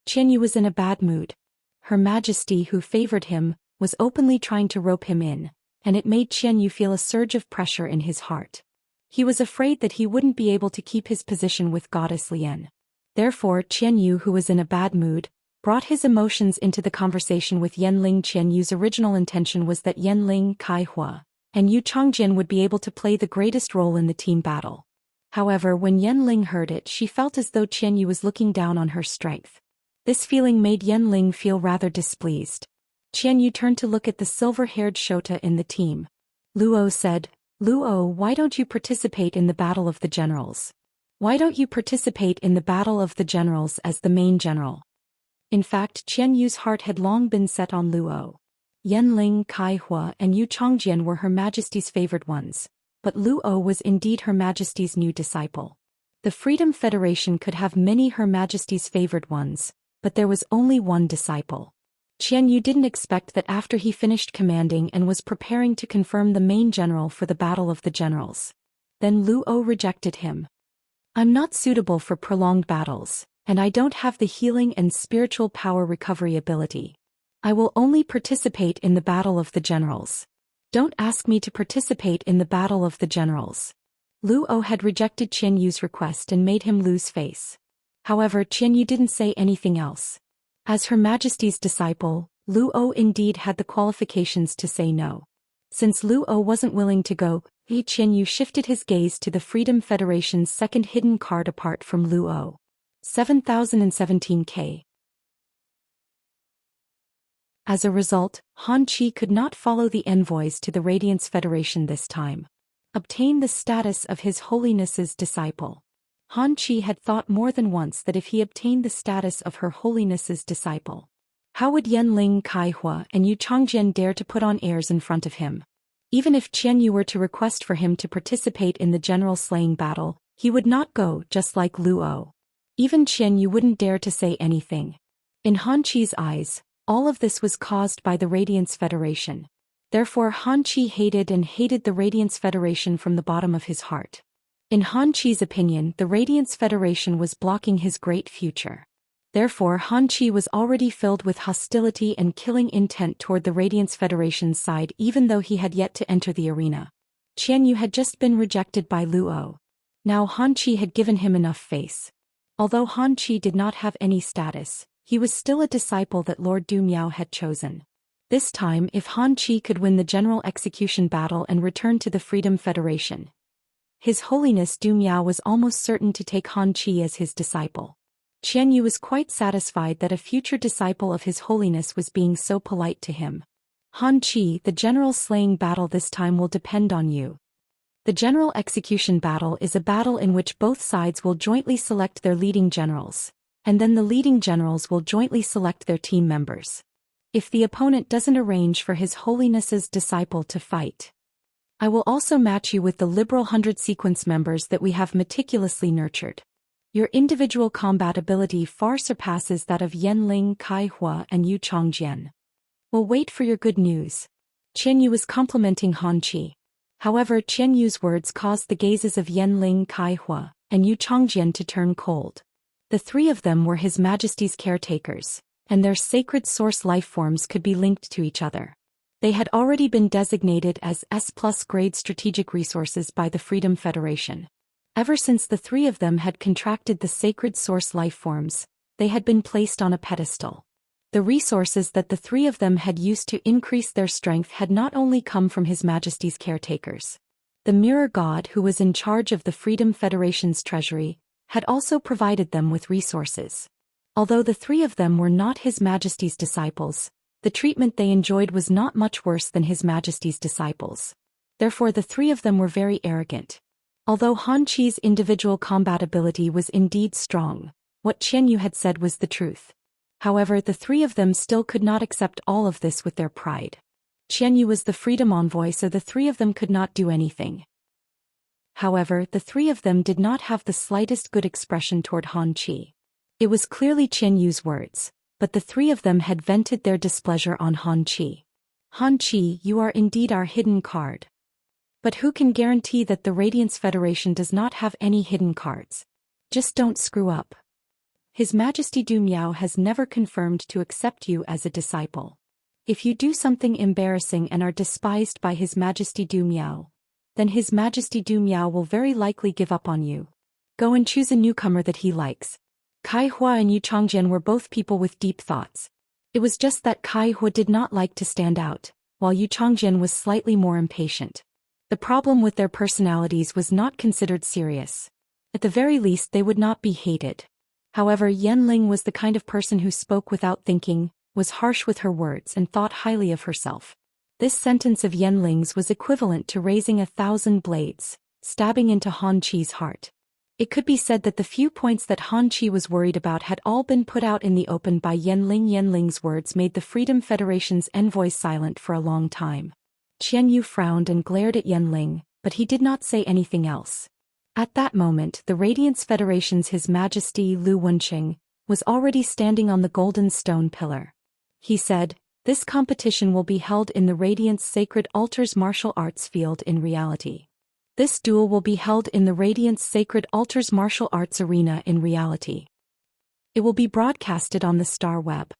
Qian Yu was in a bad mood. Her Majesty, who favored him, was openly trying to rope him in, and it made Qian Yu feel a surge of pressure in his heart. He was afraid that he wouldn't be able to keep his position with Goddess Lian. Therefore, Qian Yu, who was in a bad mood, brought his emotions into the conversation with Yanling. Qian Yu's original intention was that Yanling, Kai Hua, and Yu Changjian would be able to play the greatest role in the team battle. However, when Yanling heard it, she felt as though Qian Yu was looking down on her strength. This feeling made Yanling feel rather displeased. Qian Yu turned to look at the silver-haired Shota in the team. Luo said, Luo, why don't you participate in the battle of the generals? Why don't you participate in the battle of the generals as the main general? In fact, Qian Yu's heart had long been set on Luo. Yanling, Kai Hua, and Yu Changjian were Her Majesty's favored ones, but Luo was indeed Her Majesty's new disciple. The Freedom Federation could have many Her Majesty's favored ones, but there was only one disciple. Qian Yu didn't expect that after he finished commanding and was preparing to confirm the main general for the Battle of the Generals. Then Luo rejected him. I'm not suitable for prolonged battles, and I don't have the healing and spiritual power recovery ability. I will only participate in the Battle of the Generals. Don't ask me to participate in the Battle of the Generals. Luo had rejected Qian Yu's request and made him lose face. However, Qian Yu didn't say anything else. As Her Majesty's disciple, Luo indeed had the qualifications to say no. Since Luo wasn't willing to go, Qian Yu shifted his gaze to the Freedom Federation's second hidden card apart from Luo. 7017K. As a result, Han Qi could not follow the envoys to the Radiance Federation this time. Obtain the status of His Holiness's disciple. Han Qi had thought more than once that if he obtained the status of Her Holiness's disciple, how would Yanling, Kai Hua, and Yu Changjian dare to put on airs in front of him? Even if Qian Yu were to request for him to participate in the general slaying battle, he would not go, just like Luo. Even Qian Yu wouldn't dare to say anything. In Han Qi's eyes, all of this was caused by the Radiance Federation. Therefore Han Qi hated the Radiance Federation from the bottom of his heart. In Han Qi's opinion, the Radiance Federation was blocking his great future. Therefore Han Qi was already filled with hostility and killing intent toward the Radiance Federation's side even though he had yet to enter the arena. Qian Yu had just been rejected by Luo. Now Han Qi had given him enough face. Although Han Qi did not have any status, he was still a disciple that Lord Du Miao had chosen. This time, if Han Qi could win the general execution battle and return to the Freedom Federation, His Holiness Du Miao was almost certain to take Han Qi as his disciple. Qian Yu was quite satisfied that a future disciple of His Holiness was being so polite to him. Han Qi, the general slaying battle this time will depend on you. The general execution battle is a battle in which both sides will jointly select their leading generals, and then the leading generals will jointly select their team members. If the opponent doesn't arrange for His Holiness's disciple to fight, I will also match you with the liberal 100 sequence members that we have meticulously nurtured. Your individual combat ability far surpasses that of Yanling, Kai Hua, and Yu Chongjian. We'll wait for your good news. Qian Yu was complimenting Han Qi. However, Qian Yu's words caused the gazes of Yanling, Kai Hua, and Yu Chongjian to turn cold. The three of them were His Majesty's caretakers, and their sacred source life forms could be linked to each other. They had already been designated as S+ grade strategic resources by the Freedom Federation. Ever since the three of them had contracted the sacred source life forms, they had been placed on a pedestal. The resources that the three of them had used to increase their strength had not only come from His Majesty's caretakers. The Mirror God, who was in charge of the Freedom Federation's treasury, had also provided them with resources. Although the three of them were not His Majesty's disciples, the treatment they enjoyed was not much worse than His Majesty's disciples. Therefore the three of them were very arrogant. Although Han Qi's individual combat ability was indeed strong, what Qian Yu had said was the truth. However, the three of them still could not accept all of this with their pride. Qian Yu was the freedom envoy, so the three of them could not do anything. However, the three of them did not have the slightest good expression toward Han Qi. It was clearly Qian Yu's words, but the three of them had vented their displeasure on Han Qi. Han Qi, you are indeed our hidden card. But who can guarantee that the Radiance Federation does not have any hidden cards? Just don't screw up. His Majesty Du Miao has never confirmed to accept you as a disciple. If you do something embarrassing and are despised by His Majesty Du Miao, then His Majesty Du Miao will very likely give up on you. Go and choose a newcomer that he likes. Kai Hua and Yu Chongjian were both people with deep thoughts. It was just that Kai Hua did not like to stand out, while Yu Chongjian was slightly more impatient. The problem with their personalities was not considered serious. At the very least, they would not be hated. However, Yanling was the kind of person who spoke without thinking, was harsh with her words, and thought highly of herself. This sentence of Yanling's was equivalent to raising 1,000 blades, stabbing into Han Qi's heart. It could be said that the few points that Han Qi was worried about had all been put out in the open by Yanling. Yanling's words made the Freedom Federation's envoy silent for a long time. Qian Yu frowned and glared at Yanling, but he did not say anything else. At that moment, the Radiance Federation's His Majesty Lu Wenqing was already standing on the golden stone pillar. He said, "This competition will be held in the Radiance Sacred Altars martial arts field in reality. This duel will be held in the Radiance Sacred Altars martial arts arena in reality. It will be broadcasted on the Star Web.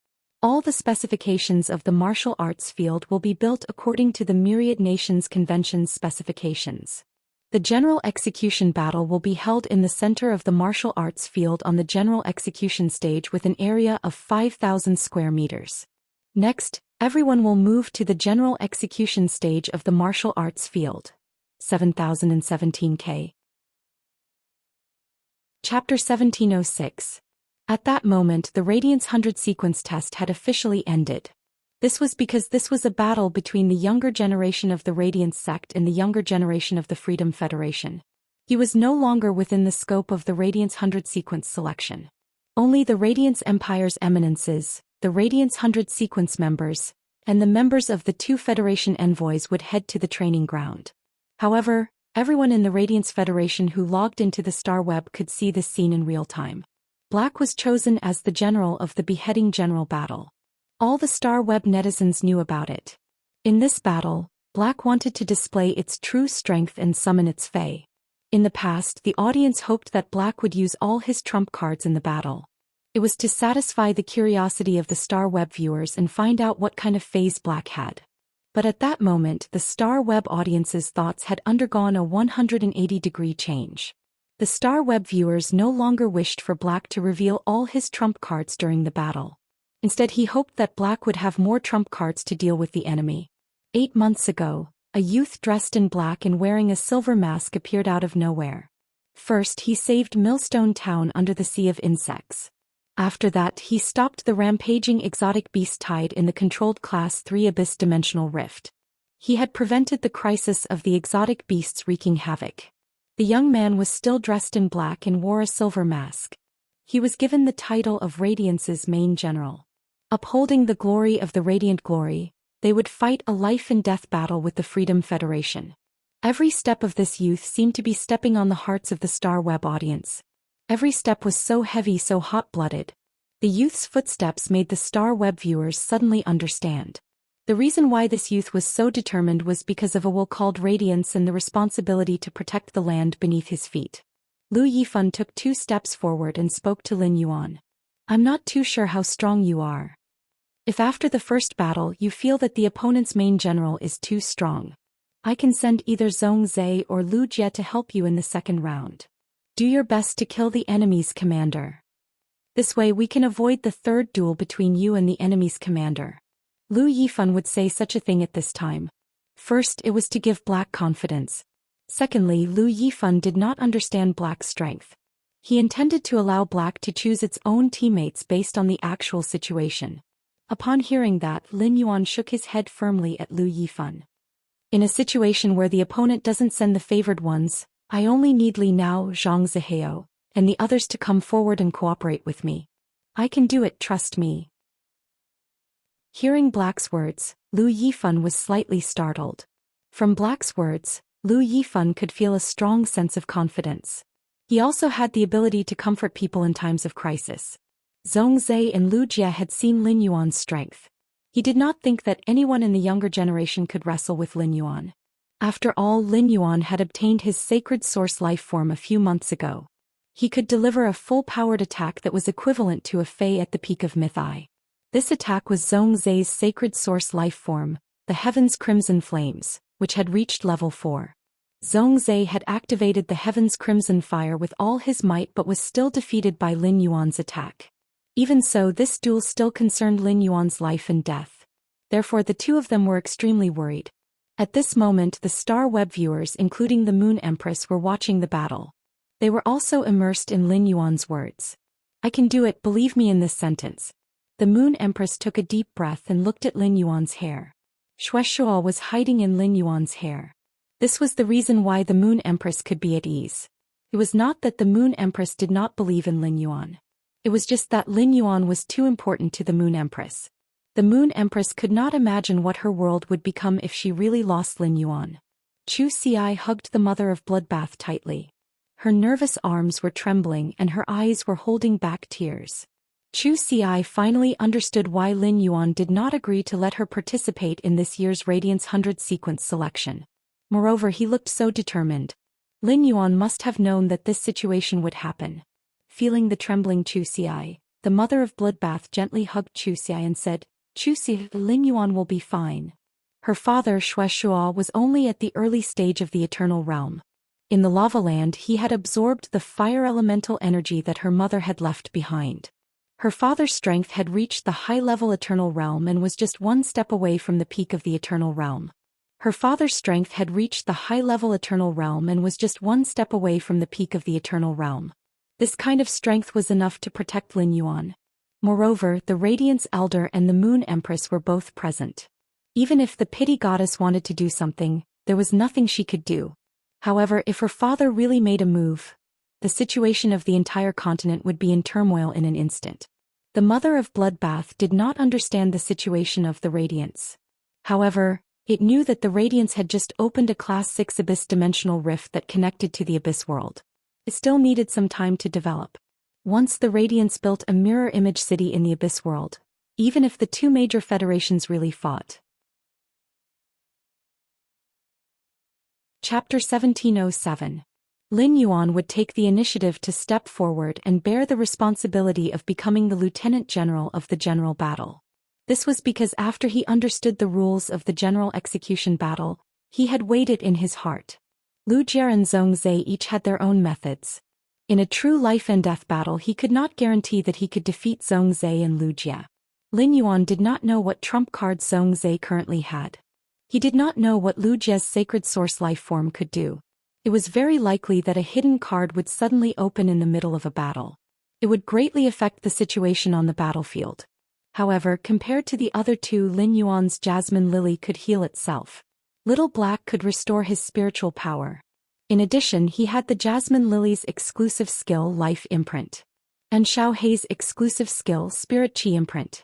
All the specifications of the martial arts field will be built according to the Myriad Nations Convention's specifications. The General Execution Battle will be held in the center of the martial arts field on the General Execution stage with an area of 5,000 square meters. Next, everyone will move to the General Execution stage of the martial arts field. 7017 K. Chapter 1706. At that moment, the Radiance 100 sequence test had officially ended. This was because this was a battle between the younger generation of the Radiance sect and the younger generation of the Freedom Federation. He was no longer within the scope of the Radiance 100 sequence selection. Only the Radiance Empire's eminences, the Radiance 100 sequence members, and the members of the two Federation envoys would head to the training ground. However, everyone in the Radiance Federation who logged into the Star Web could see this scene in real time. Black was chosen as the general of the beheading general battle. All the Star Web netizens knew about it. In this battle, Black wanted to display its true strength and summon its fae. In the past, the audience hoped that Black would use all his trump cards in the battle. It was to satisfy the curiosity of the Star Web viewers and find out what kind of faes Black had. But at that moment, the Star Web audience's thoughts had undergone a 180-degree change. The Star Web viewers no longer wished for Black to reveal all his trump cards during the battle. Instead, he hoped that Black would have more trump cards to deal with the enemy. 8 months ago, a youth dressed in black and wearing a silver mask appeared out of nowhere. First, he saved Millstone Town under the Sea of Insects. After that, he stopped the rampaging exotic beast tide in the controlled Class 3 Abyss Dimensional Rift. He had prevented the crisis of the exotic beasts wreaking havoc. The young man was still dressed in black and wore a silver mask. He was given the title of Radiance's main general. Upholding the glory of the Radiant Glory, they would fight a life-and-death battle with the Freedom Federation. Every step of this youth seemed to be stepping on the hearts of the Star Web audience. Every step was so heavy, so hot-blooded. The youth's footsteps made the Star Web viewers suddenly understand. The reason why this youth was so determined was because of a will called Radiance and the responsibility to protect the land beneath his feet. Lu Yifan took 2 steps forward and spoke to Lin Yuan. I'm not too sure how strong you are. If after the first battle you feel that the opponent's main general is too strong, I can send either Zhongzhe or Lu Jie to help you in the second round. Do your best to kill the enemy's commander. This way we can avoid the third duel between you and the enemy's commander. Lu Yifan would say such a thing at this time. First, it was to give Black confidence. Secondly, Lu Yifan did not understand Black's strength. He intended to allow Black to choose its own teammates based on the actual situation. Upon hearing that, Lin Yuan shook his head firmly at Lu Yifan. In a situation where the opponent doesn't send the favored ones, I only need Li Nao, Zhang Zihao, and the others to come forward and cooperate with me. I can do it, trust me. Hearing Black's words, Lu Yifan was slightly startled. From Black's words, Lu Yifan could feel a strong sense of confidence. He also had the ability to comfort people in times of crisis. Zhongzhe and Lu Jie had seen Lin Yuan's strength. He did not think that anyone in the younger generation could wrestle with Lin Yuan. After all, Lin Yuan had obtained his sacred source life form a few months ago. He could deliver a full-powered attack that was equivalent to a Fey at the peak of Myth-I. This attack was Zhongzhe's sacred source life form, the Heaven's Crimson Flames, which had reached level 4. Zhongzhe had activated the Heaven's Crimson Fire with all his might but was still defeated by Lin Yuan's attack. Even so, this duel still concerned Lin Yuan's life and death. Therefore the two of them were extremely worried. At this moment the Star Web viewers, including the Moon Empress, were watching the battle. They were also immersed in Lin Yuan's words. I can do it, believe me in this sentence. The Moon Empress took a deep breath and looked at Lin Yuan's hair. Shuo was hiding in Lin Yuan's hair. This was the reason why the Moon Empress could be at ease. It was not that the Moon Empress did not believe in Lin Yuan. It was just that Lin Yuan was too important to the Moon Empress. The Moon Empress could not imagine what her world would become if she really lost Lin Yuan. Chu Xi hugged the mother of Bloodbath tightly. Her nervous arms were trembling and her eyes were holding back tears. Chu Xi finally understood why Lin Yuan did not agree to let her participate in this year's Radiance 100 sequence selection. Moreover, he looked so determined. Lin Yuan must have known that this situation would happen. Feeling the trembling Chu Xi, the mother of Bloodbath gently hugged Chu Xi and said, Chu Xi, Lin Yuan will be fine. Her father Shuo was only at the early stage of the Eternal Realm. In the Lava Land he had absorbed the fire elemental energy that her mother had left behind. Her father's strength had reached the high-level Eternal Realm and was just one step away from the peak of the Eternal Realm. Her father's strength had reached the high-level Eternal Realm and was just one step away from the peak of the Eternal Realm. This kind of strength was enough to protect Lin Yuan. Moreover, the Radiance Elder and the Moon Empress were both present. Even if the Pity Goddess wanted to do something, there was nothing she could do. However, if her father really made a move, the situation of the entire continent would be in turmoil in an instant. The mother of Bloodbath did not understand the situation of the Radiance. However, it knew that the Radiance had just opened a Class 6 Abyss dimensional rift that connected to the Abyss world. It still needed some time to develop. Once the Radiance built a mirror image city in the Abyss world, even if the two major federations really fought. Chapter 1707. Lin Yuan would take the initiative to step forward and bear the responsibility of becoming the Lieutenant General of the General Battle. This was because after he understood the rules of the General Execution Battle, he had weighed it in his heart. Lu Jie and Zhongzhe each had their own methods. In a true life-and-death battle he could not guarantee that he could defeat Zhongzhe and Lu Jie. Lin Yuan did not know what trump card Zhongzhe currently had. He did not know what Lu Jie's sacred source life form could do. It was very likely that a hidden card would suddenly open in the middle of a battle. It would greatly affect the situation on the battlefield. However, compared to the other two, Lin Yuan's Jasmine Lily could heal itself. Little Black could restore his spiritual power. In addition, he had the Jasmine Lily's exclusive skill, Life Imprint. and Xiao Hei's exclusive skill Spirit Qi imprint.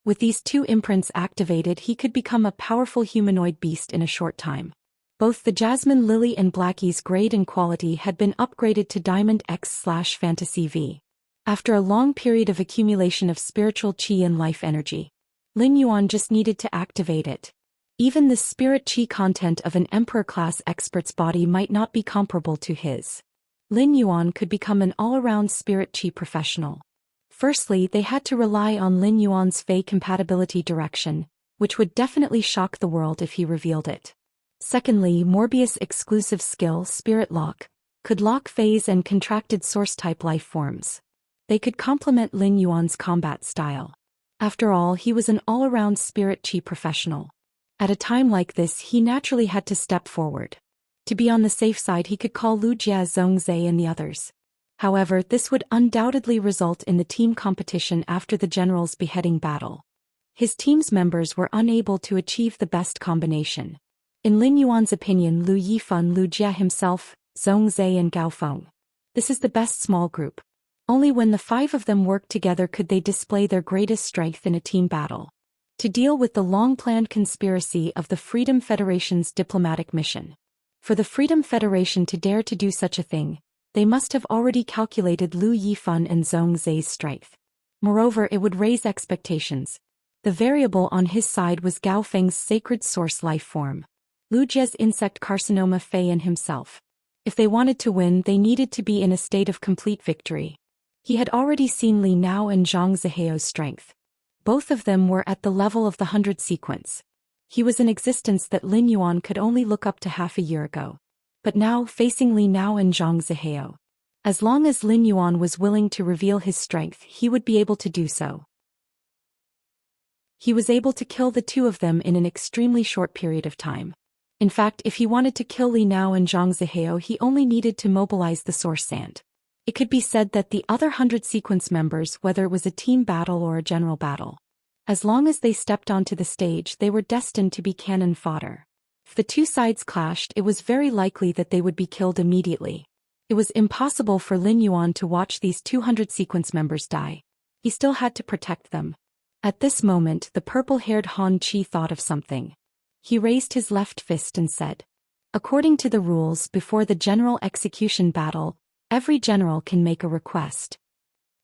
With these two imprints activated, he could become a powerful humanoid beast in a short time. Both the Jasmine Lily and Blackie's grade and quality had been upgraded to Diamond X/Fantasy V. After a long period of accumulation of spiritual qi and life energy, Lin Yuan just needed to activate it. Even the spirit qi content of an emperor-class expert's body might not be comparable to his. Lin Yuan could become an all-around spirit qi professional. Firstly, they had to rely on Lin Yuan's Fey compatibility direction, which would definitely shock the world if he revealed it. Secondly, Morbius' exclusive skill Spirit Lock could lock phase and contracted source-type life forms. They could complement Lin Yuan's combat style. After all, he was an all-around spirit qi professional. At a time like this, he naturally had to step forward. To be on the safe side, he could call Lu Jia, Zhongzhe and the others. However, this would undoubtedly result in the team competition after the general's beheading battle. His team's members were unable to achieve the best combination. In Lin Yuan's opinion, Lu Yifan, Lu Jia himself, Zhongzhe and Gao Feng. This is the best small group. Only when the five of them worked together could they display their greatest strength in a team battle. To deal with the long-planned conspiracy of the Freedom Federation's diplomatic mission. For the Freedom Federation to dare to do such a thing, they must have already calculated Lu Yifan and Zhongzhe's strength. Moreover, it would raise expectations. The variable on his side was Gao Feng's sacred source life form. Lu Jia's insect carcinoma Fei and himself. If they wanted to win, they needed to be in a state of complete victory. He had already seen Li Nao and Zhang Ziheo's strength. Both of them were at the level of the 100 sequence. He was an existence that Lin Yuan could only look up to half a year ago. But now, facing Li Nao and Zhang Ziheo. As long as Lin Yuan was willing to reveal his strength, he would be able to do so. He was able to kill the two of them in an extremely short period of time. In fact, if he wanted to kill Li Nao and Zhang Ziheo, he only needed to mobilize the source sand. It could be said that the other 100 sequence members, whether it was a team battle or a general battle, as long as they stepped onto the stage, they were destined to be cannon fodder. If the two sides clashed, it was very likely that they would be killed immediately. It was impossible for Lin Yuan to watch these 200 sequence members die. He still had to protect them. At this moment, the purple-haired Han Qi thought of something. He raised his left fist and said, "According to the rules, before the general execution battle, every general can make a request.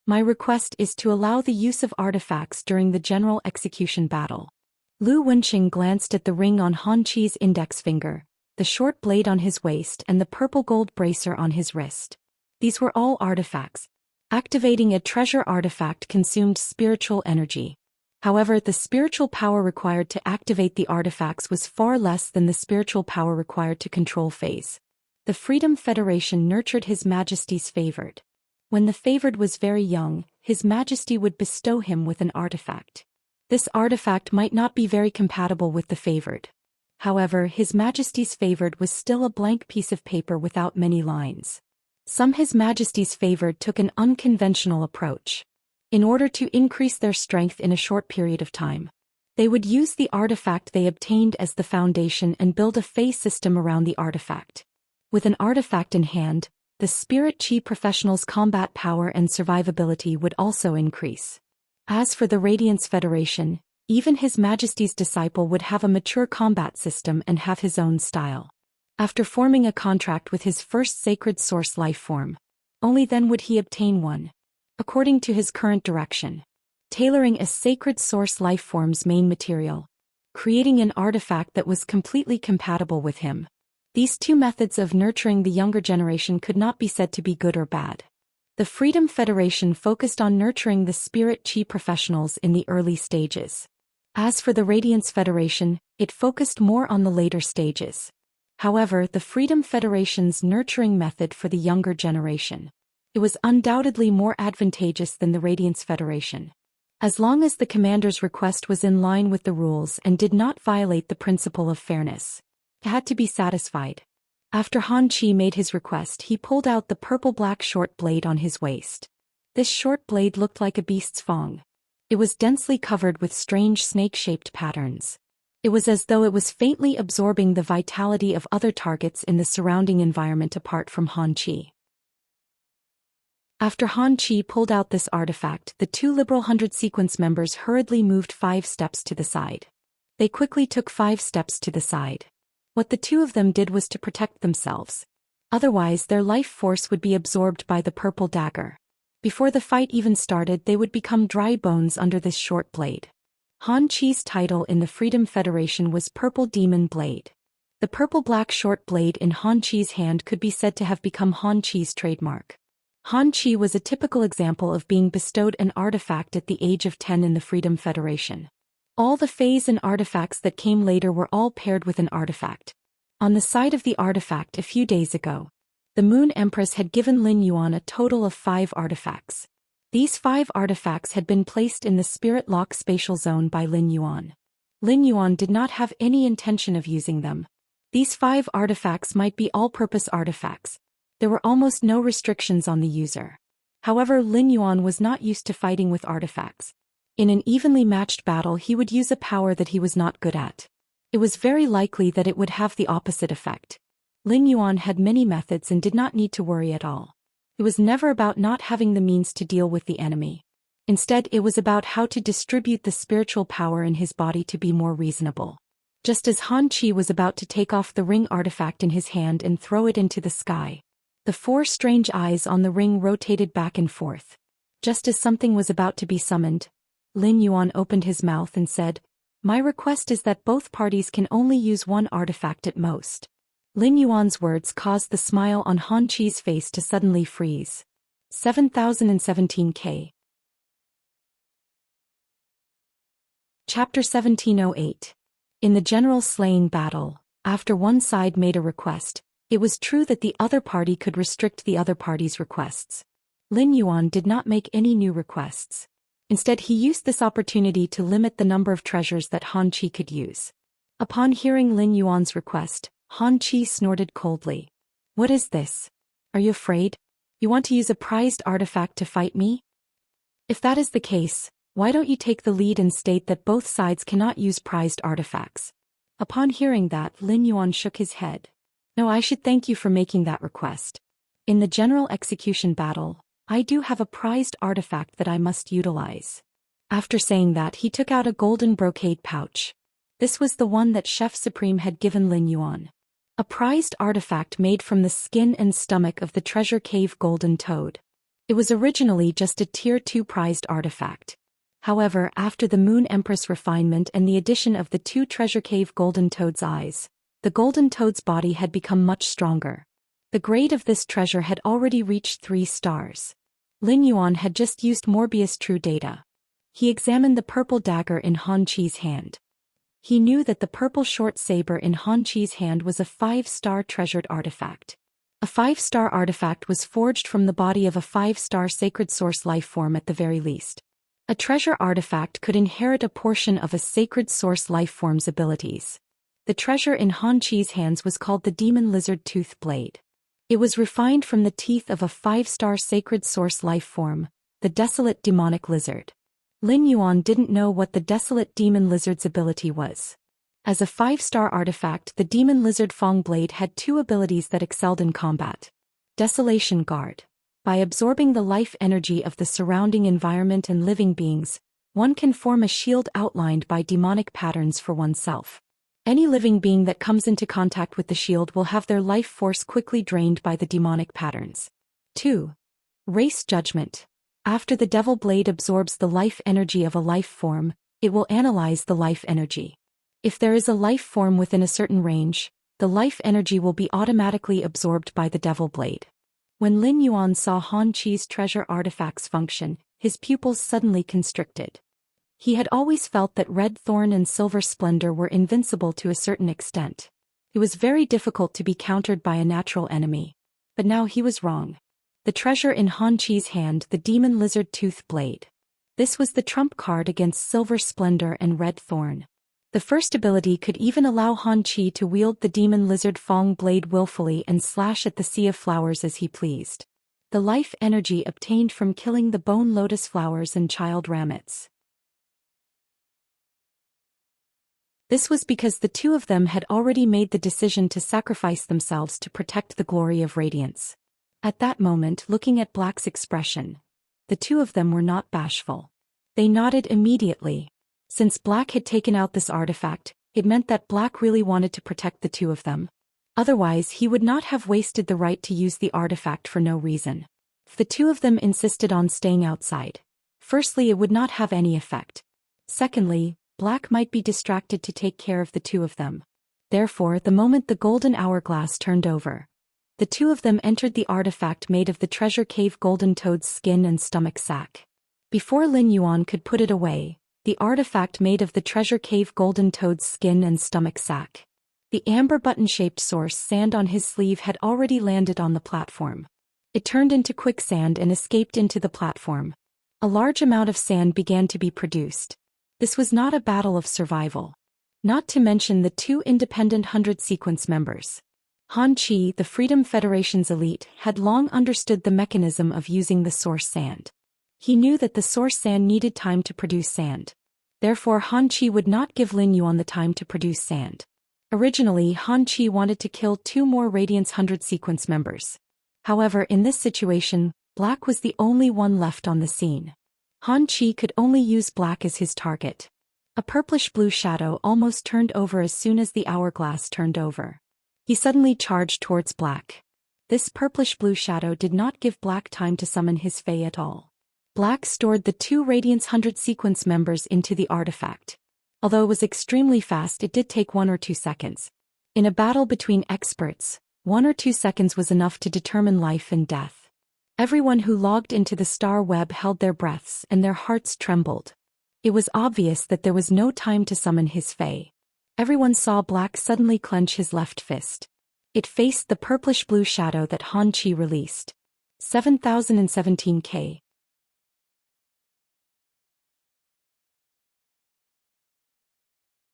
My request is to allow the use of artifacts during the general execution battle." Lu Wenqing glanced at the ring on Han Qi's index finger, the short blade on his waist and the purple gold bracer on his wrist. These were all artifacts. Activating a treasure artifact consumed spiritual energy. However, the spiritual power required to activate the artifacts was far less than the spiritual power required to control phase. The Freedom Federation nurtured His Majesty's favored. When the favored was very young, His Majesty would bestow him with an artifact. This artifact might not be very compatible with the favored. However, His Majesty's favored was still a blank piece of paper without many lines. Some His Majesty's favored took an unconventional approach. In order to increase their strength in a short period of time, they would use the artifact they obtained as the foundation and build a phase system around the artifact. With an artifact in hand, the Spirit Qi professional's combat power and survivability would also increase. As for the Radiance Federation, even His Majesty's disciple would have a mature combat system and have his own style. After forming a contract with his first sacred source life form, only then would he obtain one. According to his current direction, tailoring a sacred source life form's main material, creating an artifact that was completely compatible with him. These two methods of nurturing the younger generation could not be said to be good or bad. The Freedom Federation focused on nurturing the Spirit Qi professionals in the early stages. As for the Radiance Federation, it focused more on the later stages. However, the Freedom Federation's nurturing method for the younger generation, it was undoubtedly more advantageous than the Radiance Federation. As long as the commander's request was in line with the rules and did not violate the principle of fairness, it had to be satisfied. After Han Qi made his request, he pulled out the purple-black short blade on his waist. This short blade looked like a beast's fang. It was densely covered with strange snake-shaped patterns. It was as though it was faintly absorbing the vitality of other targets in the surrounding environment apart from Han Qi. After Han Qi pulled out this artifact, the two Liberal 100 sequence members hurriedly moved 5 steps to the side. They quickly took 5 steps to the side. What the two of them did was to protect themselves. Otherwise, their life force would be absorbed by the purple dagger. Before the fight even started, they would become dry bones under this short blade. Han Qi's title in the Freedom Federation was Purple Demon Blade. The purple-black short blade in Han Qi's hand could be said to have become Han Qi's trademark. Han Qi was a typical example of being bestowed an artifact at the age of 10 in the Freedom Federation. All the phase and artifacts that came later were all paired with an artifact. On the side of the artifact a few days ago, the Moon Empress had given Lin Yuan a total of 5 artifacts. These 5 artifacts had been placed in the Spirit Lock spatial zone by Lin Yuan. Lin Yuan did not have any intention of using them. These 5 artifacts might be all-purpose artifacts. There were almost no restrictions on the user. However, Lin Yuan was not used to fighting with artifacts. In an evenly matched battle, he would use a power that he was not good at. It was very likely that it would have the opposite effect. Lin Yuan had many methods and did not need to worry at all. It was never about not having the means to deal with the enemy. Instead, it was about how to distribute the spiritual power in his body to be more reasonable. Just as Han Qi was about to take off the ring artifact in his hand and throw it into the sky, the 4 strange eyes on the ring rotated back and forth. Just as something was about to be summoned, Lin Yuan opened his mouth and said, "My request is that both parties can only use 1 artifact at most." Lin Yuan's words caused the smile on Han Qi's face to suddenly freeze. 7017K. Chapter 1708. In the general slaying battle, after one side made a request, it was true that the other party could restrict the other party's requests. Lin Yuan did not make any new requests. Instead, he used this opportunity to limit the number of treasures that Han Qi could use. Upon hearing Lin Yuan's request, Han Qi snorted coldly. "What is this? Are you afraid? You want to use a prized artifact to fight me? If that is the case, why don't you take the lead and state that both sides cannot use prized artifacts?" Upon hearing that, Lin Yuan shook his head. "No, I should thank you for making that request. In the general execution battle, I do have a prized artifact that I must utilize." After saying that, he took out a golden brocade pouch. This was the one that Chef Supreme had given Lin Yuan. A prized artifact made from the skin and stomach of the treasure cave golden toad. It was originally just a tier 2 prized artifact. However, after the Moon Empress refinement and the addition of the 2 treasure cave golden toad's eyes, the golden toad's body had become much stronger. The grade of this treasure had already reached 3 stars. Lin Yuan had just used Morbius True Data. He examined the purple dagger in Han Qi's hand. He knew that the purple short saber in Han Qi's hand was a 5-star treasured artifact. A 5-star artifact was forged from the body of a 5-star sacred source life form at the very least. A treasure artifact could inherit a portion of a sacred source life form's abilities. The treasure in Han Qi's hands was called the Demon Lizard Tooth Blade. It was refined from the teeth of a 5-star sacred source life form, the Desolate Demonic Lizard. Lin Yuan didn't know what the Desolate Demon Lizard's ability was. As a 5-star artifact, the Demon Lizard Fong Blade had 2 abilities that excelled in combat. Desolation Guard. By absorbing the life energy of the surrounding environment and living beings, one can form a shield outlined by demonic patterns for oneself. Any living being that comes into contact with the shield will have their life force quickly drained by the demonic patterns. 2. Race Judgment. After the Devil Blade absorbs the life energy of a life form, it will analyze the life energy. If there is a life form within a certain range, the life energy will be automatically absorbed by the Devil Blade. When Lin Yuan saw Han Qi's treasure artifacts function, his pupils suddenly constricted. He had always felt that Red Thorn and Silver Splendor were invincible to a certain extent. It was very difficult to be countered by a natural enemy. But now he was wrong. The treasure in Han Qi's hand, the Demon Lizard Tooth Blade. This was the trump card against Silver Splendor and Red Thorn. The first ability could even allow Han Qi to wield the Demon Lizard Fong Blade willfully and slash at the Sea of Flowers as he pleased. The life energy obtained from killing the Bone Lotus Flowers and Child Ramets. This was because the 2 of them had already made the decision to sacrifice themselves to protect the glory of Radiance. At that moment, looking at Black's expression, the two of them were not bashful. They nodded immediately. Since Black had taken out this artifact, it meant that Black really wanted to protect the two of them. Otherwise, he would not have wasted the right to use the artifact for no reason. If the two of them insisted on staying outside, firstly, it would not have any effect. Secondly, Black might be distracted to take care of the two of them. Therefore, the moment the golden hourglass turned over, the two of them entered the artifact made of the treasure cave golden toad's skin and stomach sac. Before Lin Yuan could put it away, the artifact made of the treasure cave golden toad's skin and stomach sac. The amber button-shaped source sand on his sleeve had already landed on the platform. It turned into quicksand and escaped into the platform. A large amount of sand began to be produced. This was not a battle of survival. Not to mention the two independent 100 sequence members. Han Chi, the Freedom Federation's elite, had long understood the mechanism of using the source sand. He knew that the source sand needed time to produce sand. Therefore, Han Chi would not give Lin Yuan the time to produce sand. Originally, Han Chi wanted to kill 2 more Radiance 100 sequence members. However, in this situation, Black was the only one left on the scene. Han Chi could only use Black as his target. A purplish-blue shadow almost turned over as soon as the hourglass turned over. He suddenly charged towards Black. This purplish-blue shadow did not give Black time to summon his Fae at all. Black stored the 2 Radiance 100 sequence members into the artifact. Although it was extremely fast, it did take 1 or 2 seconds. In a battle between experts, 1 or 2 seconds was enough to determine life and death. Everyone who logged into the star web held their breaths and their hearts trembled. It was obvious that there was no time to summon his Fae. Everyone saw Black suddenly clench his left fist. It faced the purplish-blue shadow that Han Chi released. 7017K.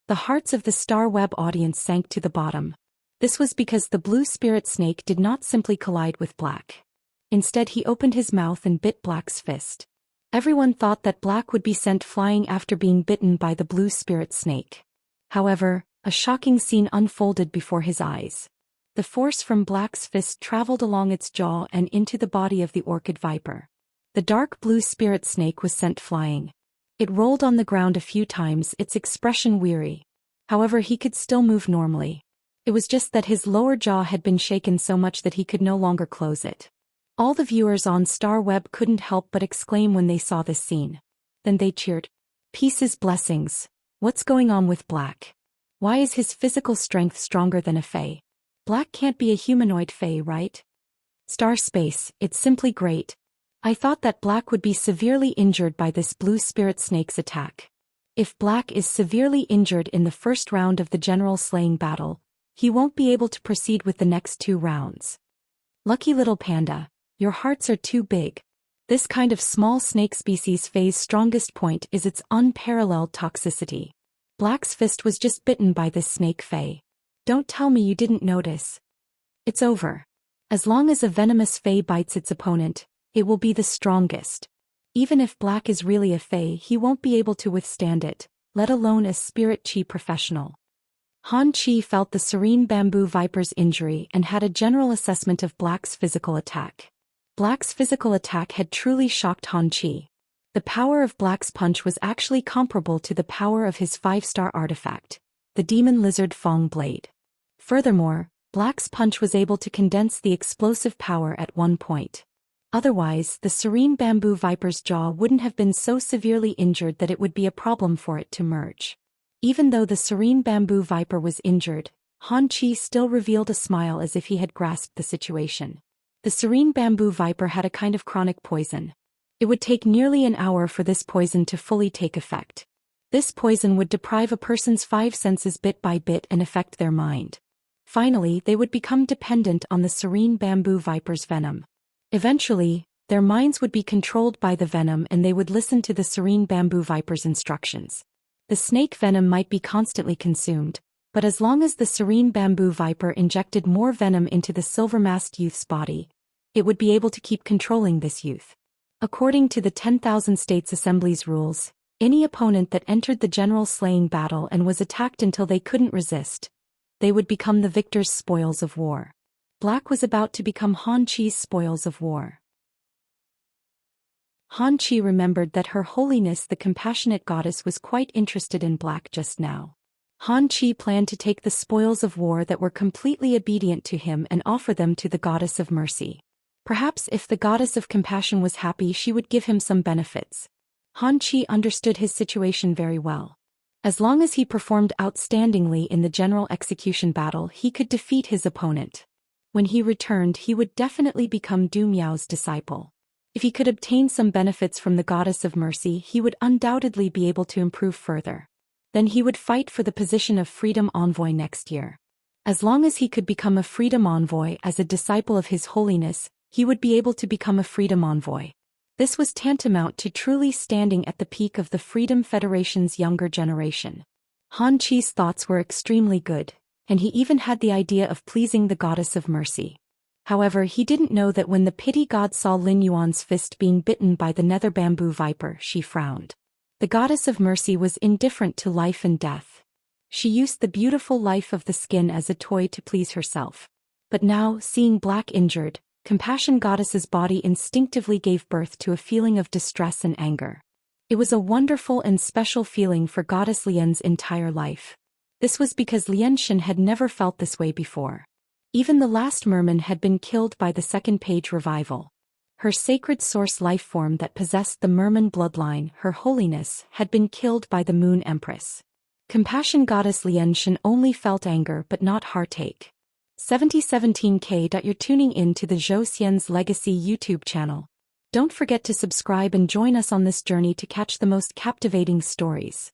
The hearts of the Star Web audience sank to the bottom. This was because the blue spirit snake did not simply collide with Black. Instead, he opened his mouth and bit Black's fist. Everyone thought that Black would be sent flying after being bitten by the blue spirit snake. However, a shocking scene unfolded before his eyes. The force from Black's fist traveled along its jaw and into the body of the orchid viper. The dark blue spirit snake was sent flying. It rolled on the ground a few times, its expression weary. However, he could still move normally. It was just that his lower jaw had been shaken so much that he could no longer close it. All the viewers on Star Web couldn't help but exclaim when they saw this scene. Then they cheered. Peace's blessings. What's going on with Black? Why is his physical strength stronger than a Fae? Black can't be a humanoid Fae, right? Star Space, it's simply great. I thought that Black would be severely injured by this blue spirit snake's attack. If Black is severely injured in the first round of the general slaying battle, he won't be able to proceed with the next 2 rounds. Lucky little panda, your hearts are too big. This kind of small snake species Fae's strongest point is its unparalleled toxicity. Black's fist was just bitten by this snake Fae. Don't tell me you didn't notice. It's over. As long as a venomous Fae bites its opponent, it will be the strongest. Even if Black is really a Fae, he won't be able to withstand it, let alone a spirit chi professional. Han Chi felt the serene bamboo viper's injury and had a general assessment of Black's physical attack. Black's physical attack had truly shocked Han Chi. The power of Black's punch was actually comparable to the power of his 5-star artifact, the demon lizard Fong blade. Furthermore, Black's punch was able to condense the explosive power at one point. Otherwise, the serene bamboo viper's jaw wouldn't have been so severely injured that it would be a problem for it to merge. Even though the serene bamboo viper was injured, Han Chi still revealed a smile as if he had grasped the situation. The serene bamboo viper had a kind of chronic poison. It would take nearly an hour for this poison to fully take effect. This poison would deprive a person's 5 senses bit by bit and affect their mind. Finally, they would become dependent on the serene bamboo viper's venom. Eventually, their minds would be controlled by the venom and they would listen to the serene bamboo viper's instructions. The snake venom might be constantly consumed, but as long as the serene bamboo viper injected more venom into the silver-masked youth's body, it would be able to keep controlling this youth. According to the 10,000 States Assembly's rules, any opponent that entered the general slaying battle and was attacked until they couldn't resist, they would become the victor's spoils of war. Black was about to become Han Chi's spoils of war. Han Chi remembered that Her Holiness the Compassionate Goddess was quite interested in Black just now. Han Chi planned to take the spoils of war that were completely obedient to him and offer them to the Goddess of Mercy. Perhaps if the Goddess of Compassion was happy, she would give him some benefits. Han Chi understood his situation very well. As long as he performed outstandingly in the general execution battle, he could defeat his opponent. When he returned, he would definitely become Du Miao's disciple. If he could obtain some benefits from the Goddess of Mercy, he would undoubtedly be able to improve further. Then he would fight for the position of Freedom Envoy next year. As long as he could become a Freedom Envoy as a disciple of His Holiness, he would be able to become a Freedom Envoy. This was tantamount to truly standing at the peak of the Freedom Federation's younger generation. Han Chi's thoughts were extremely good, and he even had the idea of pleasing the Goddess of Mercy. However, he didn't know that when the pity god saw Lin Yuan's fist being bitten by the nether bamboo viper, she frowned. The Goddess of Mercy was indifferent to life and death. She used the beautiful life of the skin as a toy to please herself. But now, seeing Black injured, Compassion Goddess's body instinctively gave birth to a feeling of distress and anger. It was a wonderful and special feeling for Goddess Lian's entire life. This was because Xianxia had never felt this way before. Even the last merman had been killed by the second page revival. Her sacred source life form that possessed the merman bloodline, Her Holiness, had been killed by the Moon Empress. Compassion Goddess Xianxia only felt anger but not heartache. 7017K. You're tuning in to the Zhou Xian's Legacy YouTube channel. Don't forget to subscribe and join us on this journey to catch the most captivating stories.